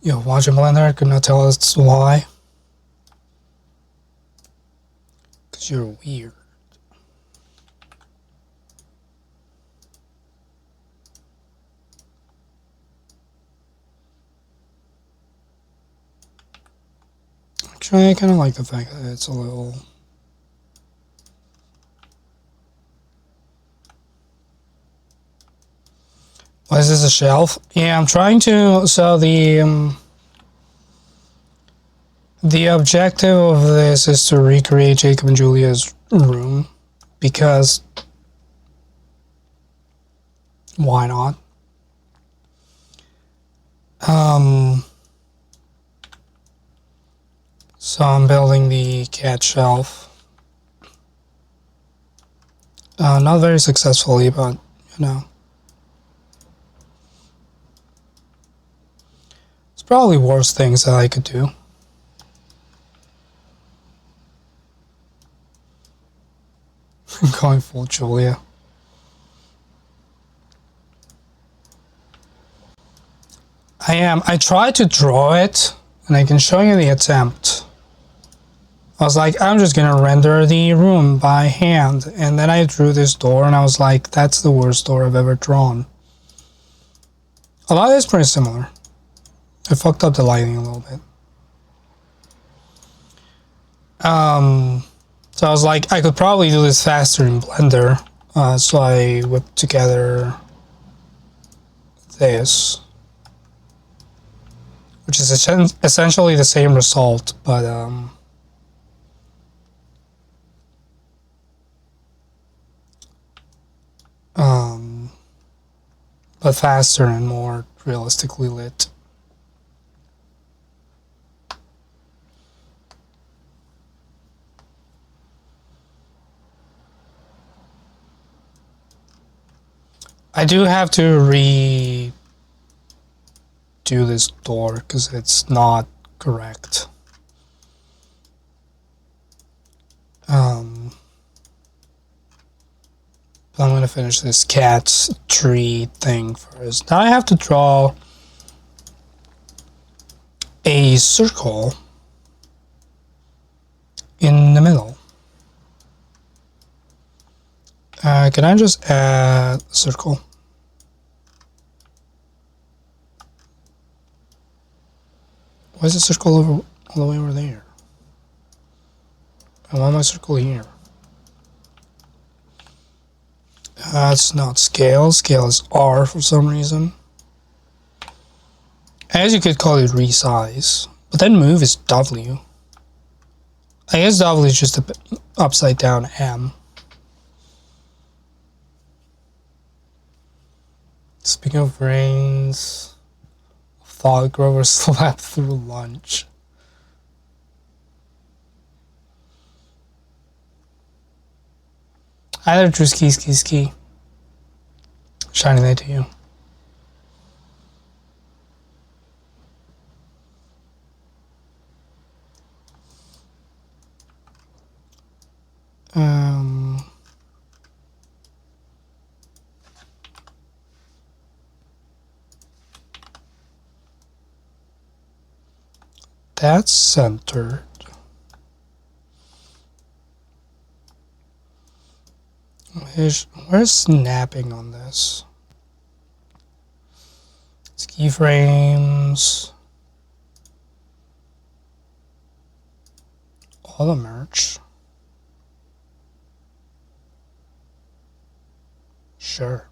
Yo, watching Blender, could not tell us why. Cause you're weird. Actually, I kind of like the fact that it's a little... What is this, a shelf? Yeah, I'm trying to... So the objective of this is to recreate Jacob and Julia's room. Because... Why not? So I'm building the cat shelf. Not very successfully, but, you know. It's probably worse things that I could do. I'm going full Julia. I am. I tried to draw it, and I can show you the attempt. I was like, I'm just gonna render the room by hand. And then I drew this door, and I was like, that's the worst door I've ever drawn. A lot of it's pretty similar. I fucked up the lighting a little bit. So I was like, I could probably do this faster in Blender. So I whipped together this, which is essentially the same result, but faster and more realistically lit. I do have to redo this door because it's not correct. I'm going to finish this cat tree thing first. Now I have to draw a circle in the middle. Can I just add a circle? Why is the circle all the way over there? I want my circle here. That's not scale. Scale is R for some reason. As you could call it resize. But then move is W. I guess W is just a upside down M. Speaking of brains, thought Grover slept through lunch. Hi there, Drewski. Shining light to you. that's centered. Where's snapping on this? It's keyframes. All the merch. Sure.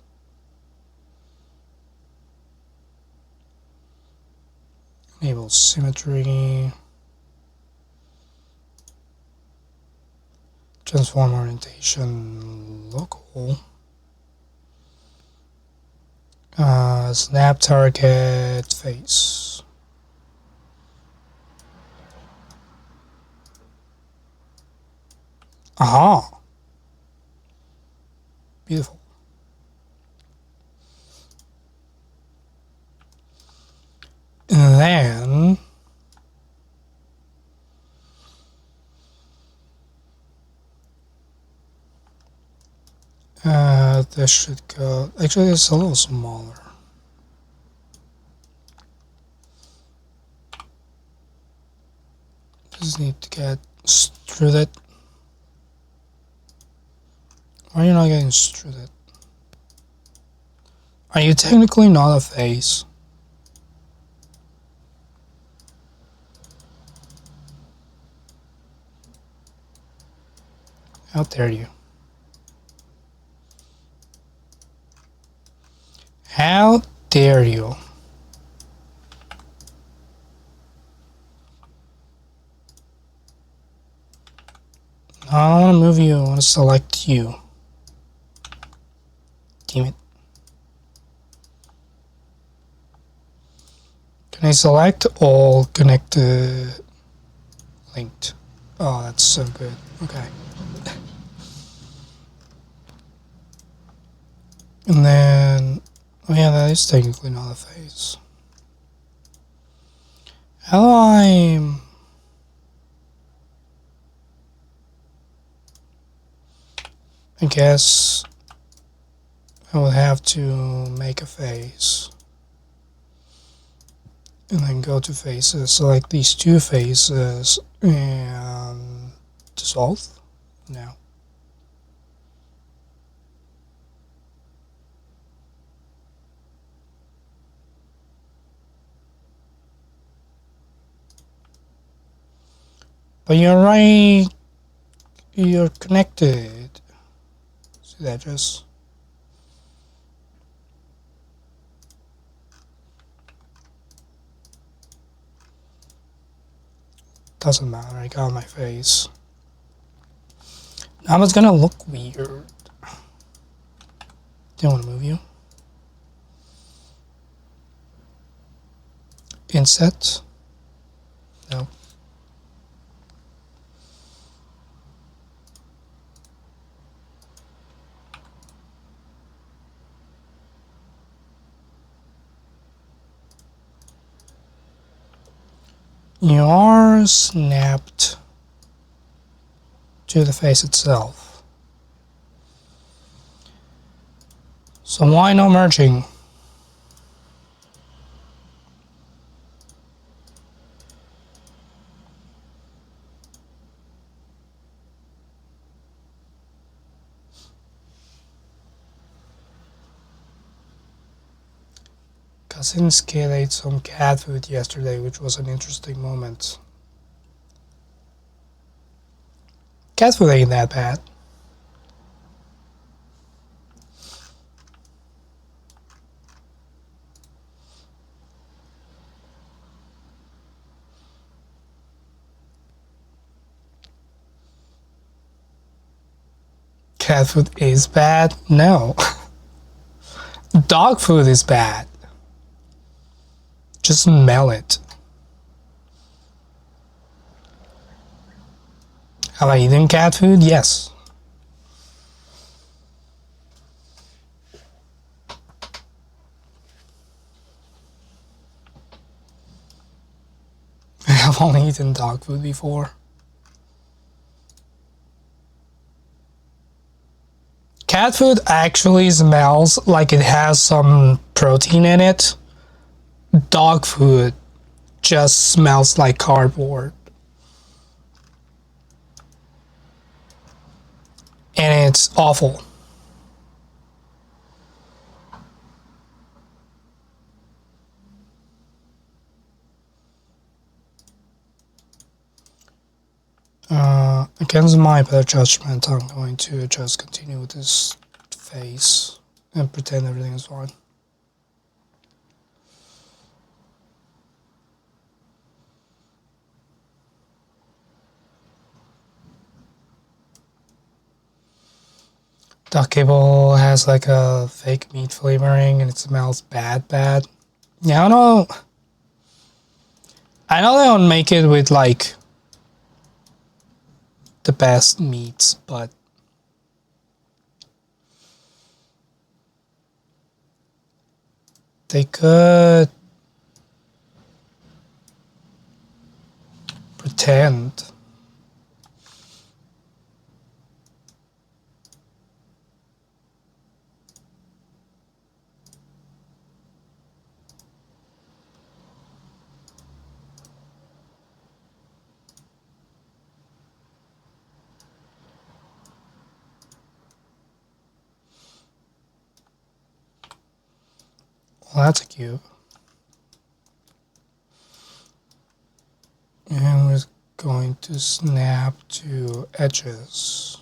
Enable symmetry. Transform orientation local. Snap target face. Aha. Beautiful. And then this should go, actually it's a little smaller. Just need to get extruded. Why are you not getting extruded? Are you technically not a face? How dare you? How dare you? I don't want to move you, I want to select you. Damn it. Can I select all connected linked? Oh, that's so good. Okay. And then, oh yeah, that is technically not a face. How do I guess I would have to make a face. And then go to faces, select these two faces, and dissolve? No. But you're right, you're connected. See that just? Doesn't matter, I got my face. Now it's gonna look weird. Don't want to move you. Inset? No. You are snapped to the face itself. So why no merging? Cousin's kid ate some cat food yesterday, which was an interesting moment. Cat food ain't that bad. Cat food is bad? No. Dog food is bad. Just smell it. Have I eaten cat food? Yes. I have only eaten dog food before. Cat food actually smells like it has some protein in it. Dog food just smells like cardboard. And it's awful. Against my better judgment, I'm going to just continue with this face and pretend everything is fine. Duck kibble has like a fake meat flavoring and it smells bad. Yeah, I know they don't make it with like the best meats, but they could pretend. Well, that's a cube. And we're going to snap to edges.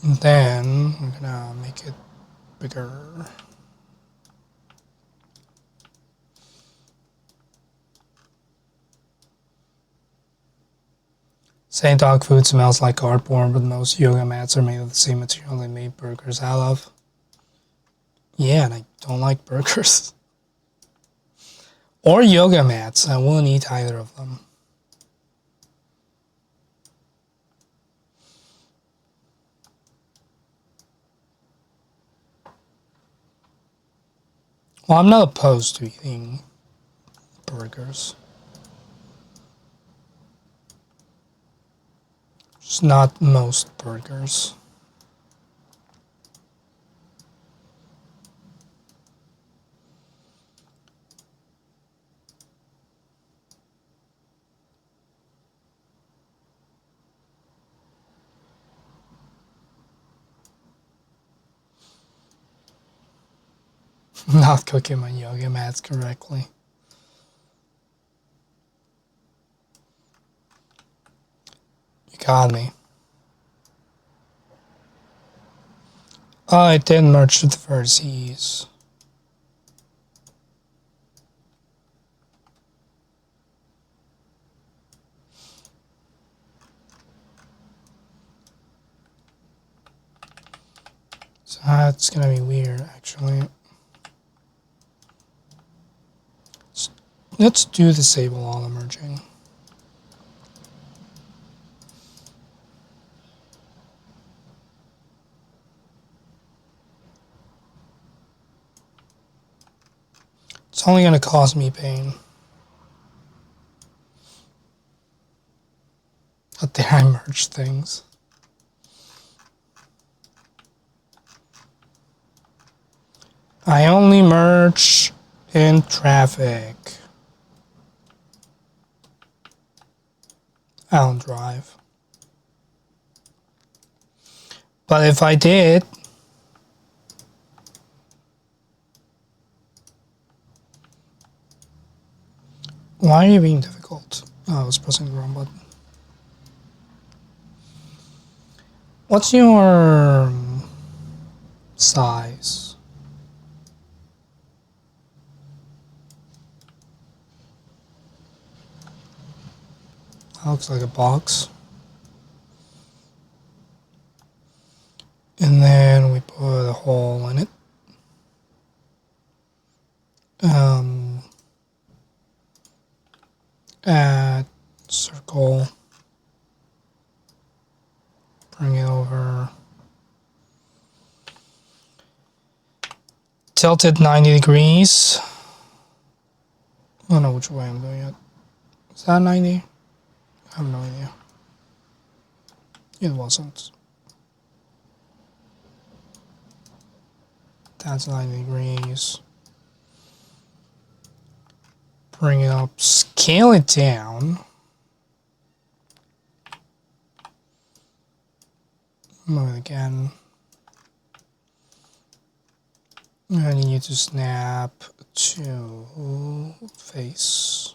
And then I'm gonna make it bigger. Say dog food smells like cardboard, but most yoga mats are made of the same material they made burgers out of. Yeah, and I don't like burgers. Or yoga mats. I wouldn't eat either of them. Well, I'm not opposed to eating burgers. Just not most burgers. Not cooking my yoga mats correctly. You got me. Oh, it didn't merge to the vertices. So that's gonna be weird, actually. Let's do disable all the merging. It's only gonna cause me pain. How dare I merge things? I only merge in traffic. I don't drive. But if I did, why are you being difficult? Oh, I was pressing the wrong button. What's your size? That looks like a box. And then we put a hole in it. Add circle. Bring it over. Tilt it 90 degrees. I don't know which way I'm doing it. Is that 90? I have no idea. It wasn't. That's 90 degrees. Bring it up, scale it down. Move it again. I need you to snap to face.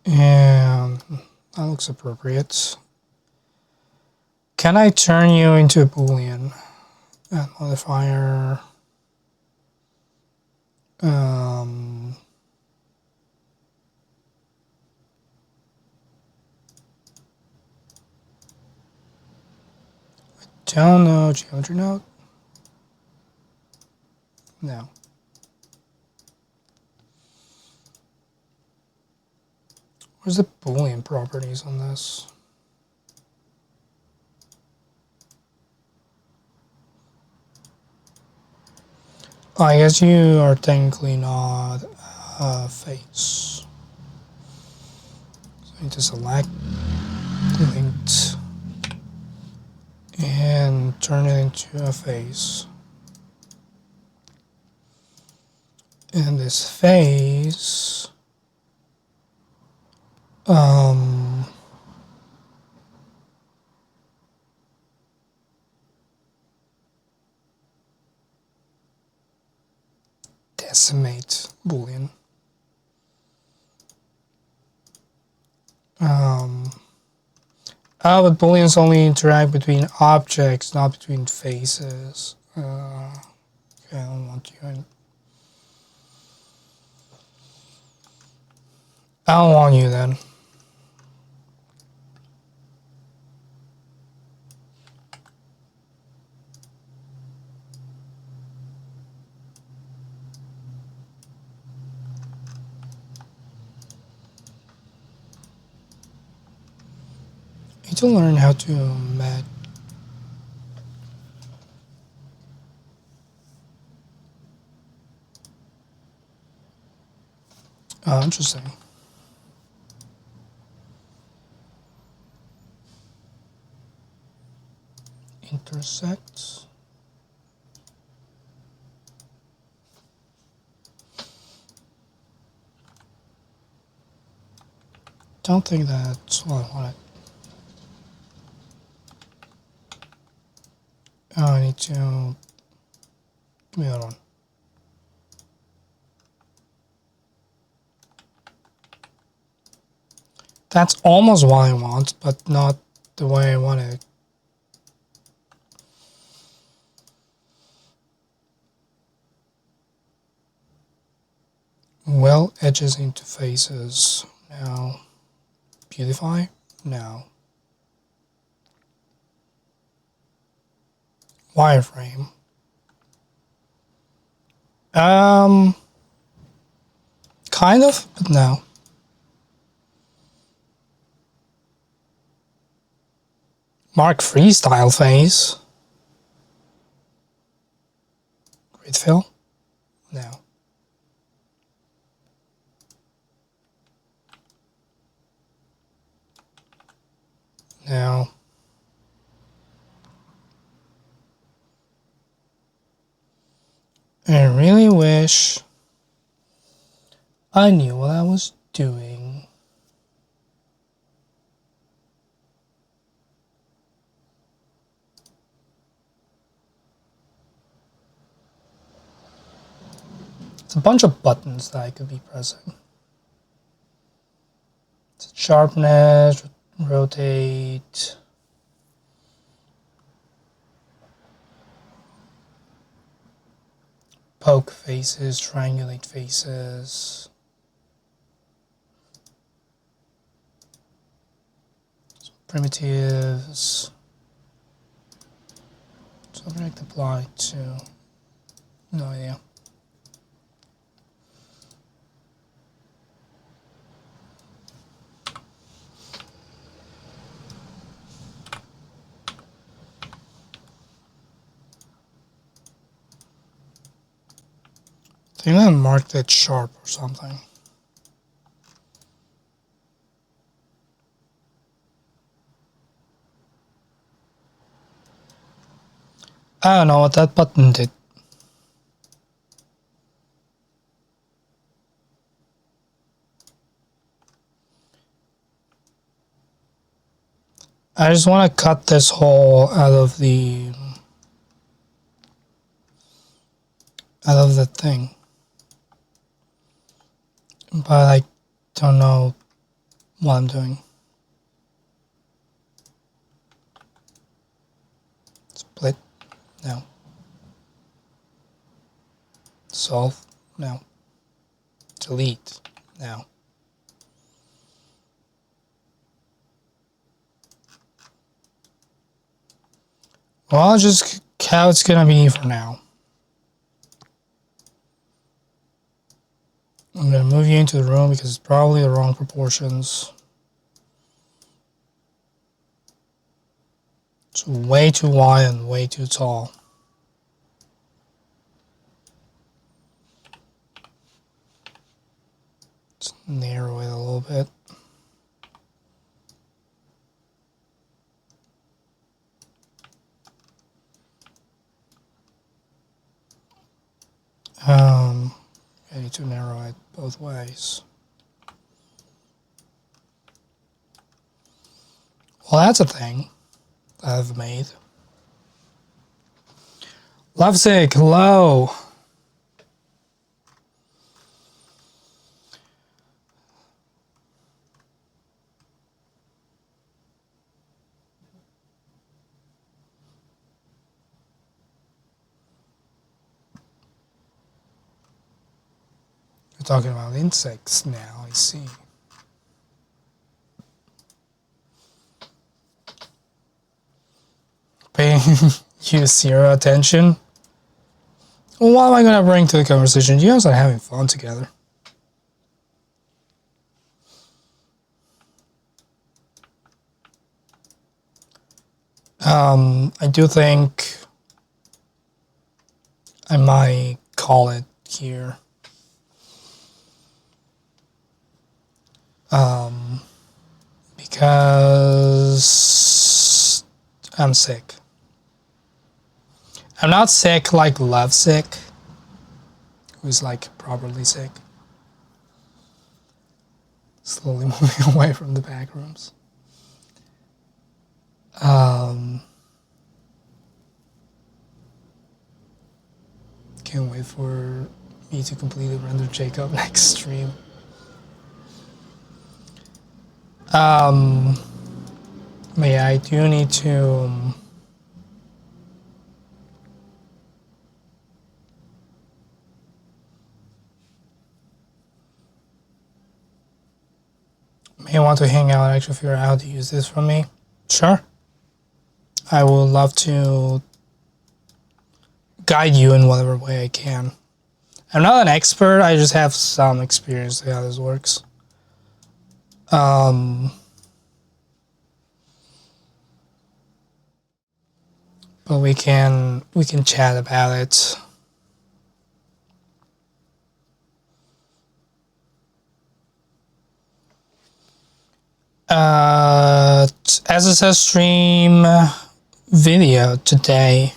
And that looks appropriate. Can I turn you into a Boolean? Add modifier. Don't know, geometry node? No. Where's the Boolean properties on this? I guess you are technically not a face. So I need to select linked and turn it into a face. And this face decimate Boolean. But Booleans only interact between objects, not between faces. Okay, I don't want you in. I don't want you then. I need to learn how to match. Oh, interesting. Intersect. Don't think that's what I wanted. Oh, I need to give me that one. That's almost what I want, but not the way I want it. Well, edges into faces. Now, beautify. Now, wireframe. Kind of, but no. Mark freestyle face. Grid fill. No. Now. I really wish I knew what I was doing. It's a bunch of buttons that I could be pressing. It's sharpness, rotate. Poke faces, triangulate faces. Primitives. Subject apply to. No idea. I think I marked it sharp or something. I don't know what that button did. I just want to cut this hole out of the thing. But I don't know what I'm doing. Split? No. Solve? No. Delete? No. Well, just how it's gonna be for now. I'm gonna move you into the room because it's probably the wrong proportions. It's way too wide and way too tall. Let's narrow it a little bit. I need to narrow it both ways. Well, that's a thing that I've made. Lovesick, hello. We're talking about insects now, I see. Paying you zero attention? Well, what am I going to bring to the conversation? You guys are having fun together. I do think I might call it here. Because I'm sick. I'm not sick like lovesick, who's like properly sick. Slowly moving away from the back rooms. Can't wait for me to completely render Jacob next stream. But yeah, I do need to may want to hang out and actually figure out how to use this from me. Sure. I would love to guide you in whatever way I can. I'm not an expert, I just have some experience with how this works. But we can chat about it. SSS stream video today.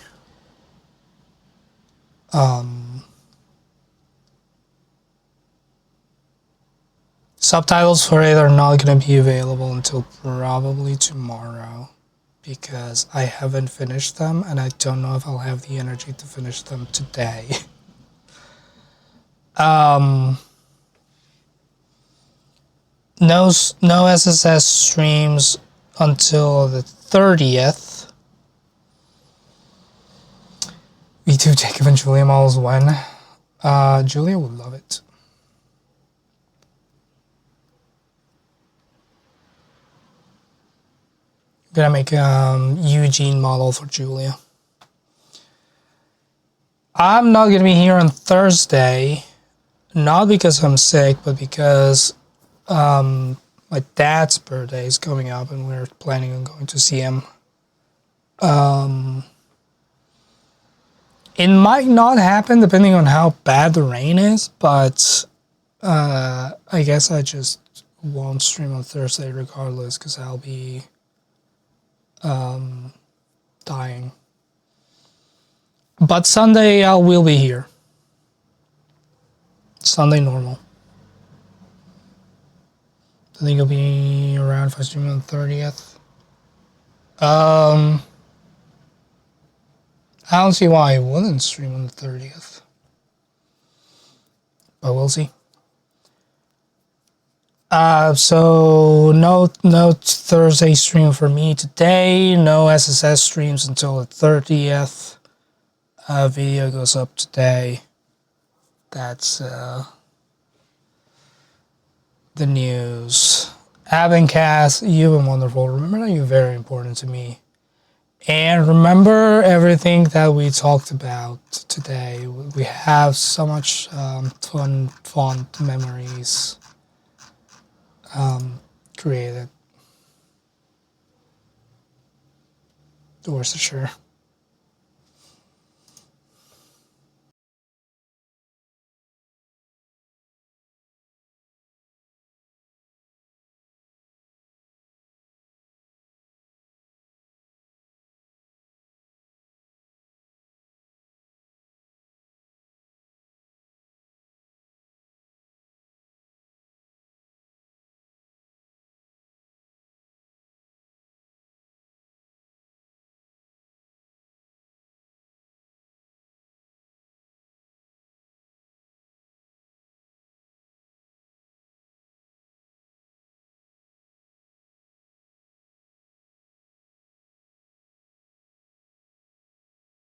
Subtitles for it are not going to be available until probably tomorrow because I haven't finished them and I don't know if I'll have the energy to finish them today. No SSS streams until the 30th. We do Jacob and Julia models when? Julia would love it. I'm gonna make a Eugene model for Julia. I'm not gonna be here on Thursday, not because I'm sick, but because my dad's birthday is coming up and we're planning on going to see him. It might not happen depending on how bad the rain is, but I guess I just won't stream on Thursday regardless because I'll be dying. But Sunday I will be here. Sunday normal. I think it'll be around if I stream on the 30th. I don't see why I wouldn't stream on the 30th. But we'll see. So no Thursday stream for me today. No SSS streams until the 30th. Video goes up today. That's the news. Ab and Khaz, you've been wonderful. Remember that you're very important to me. And remember everything that we talked about today. We have so much fun memories created. Rest assured.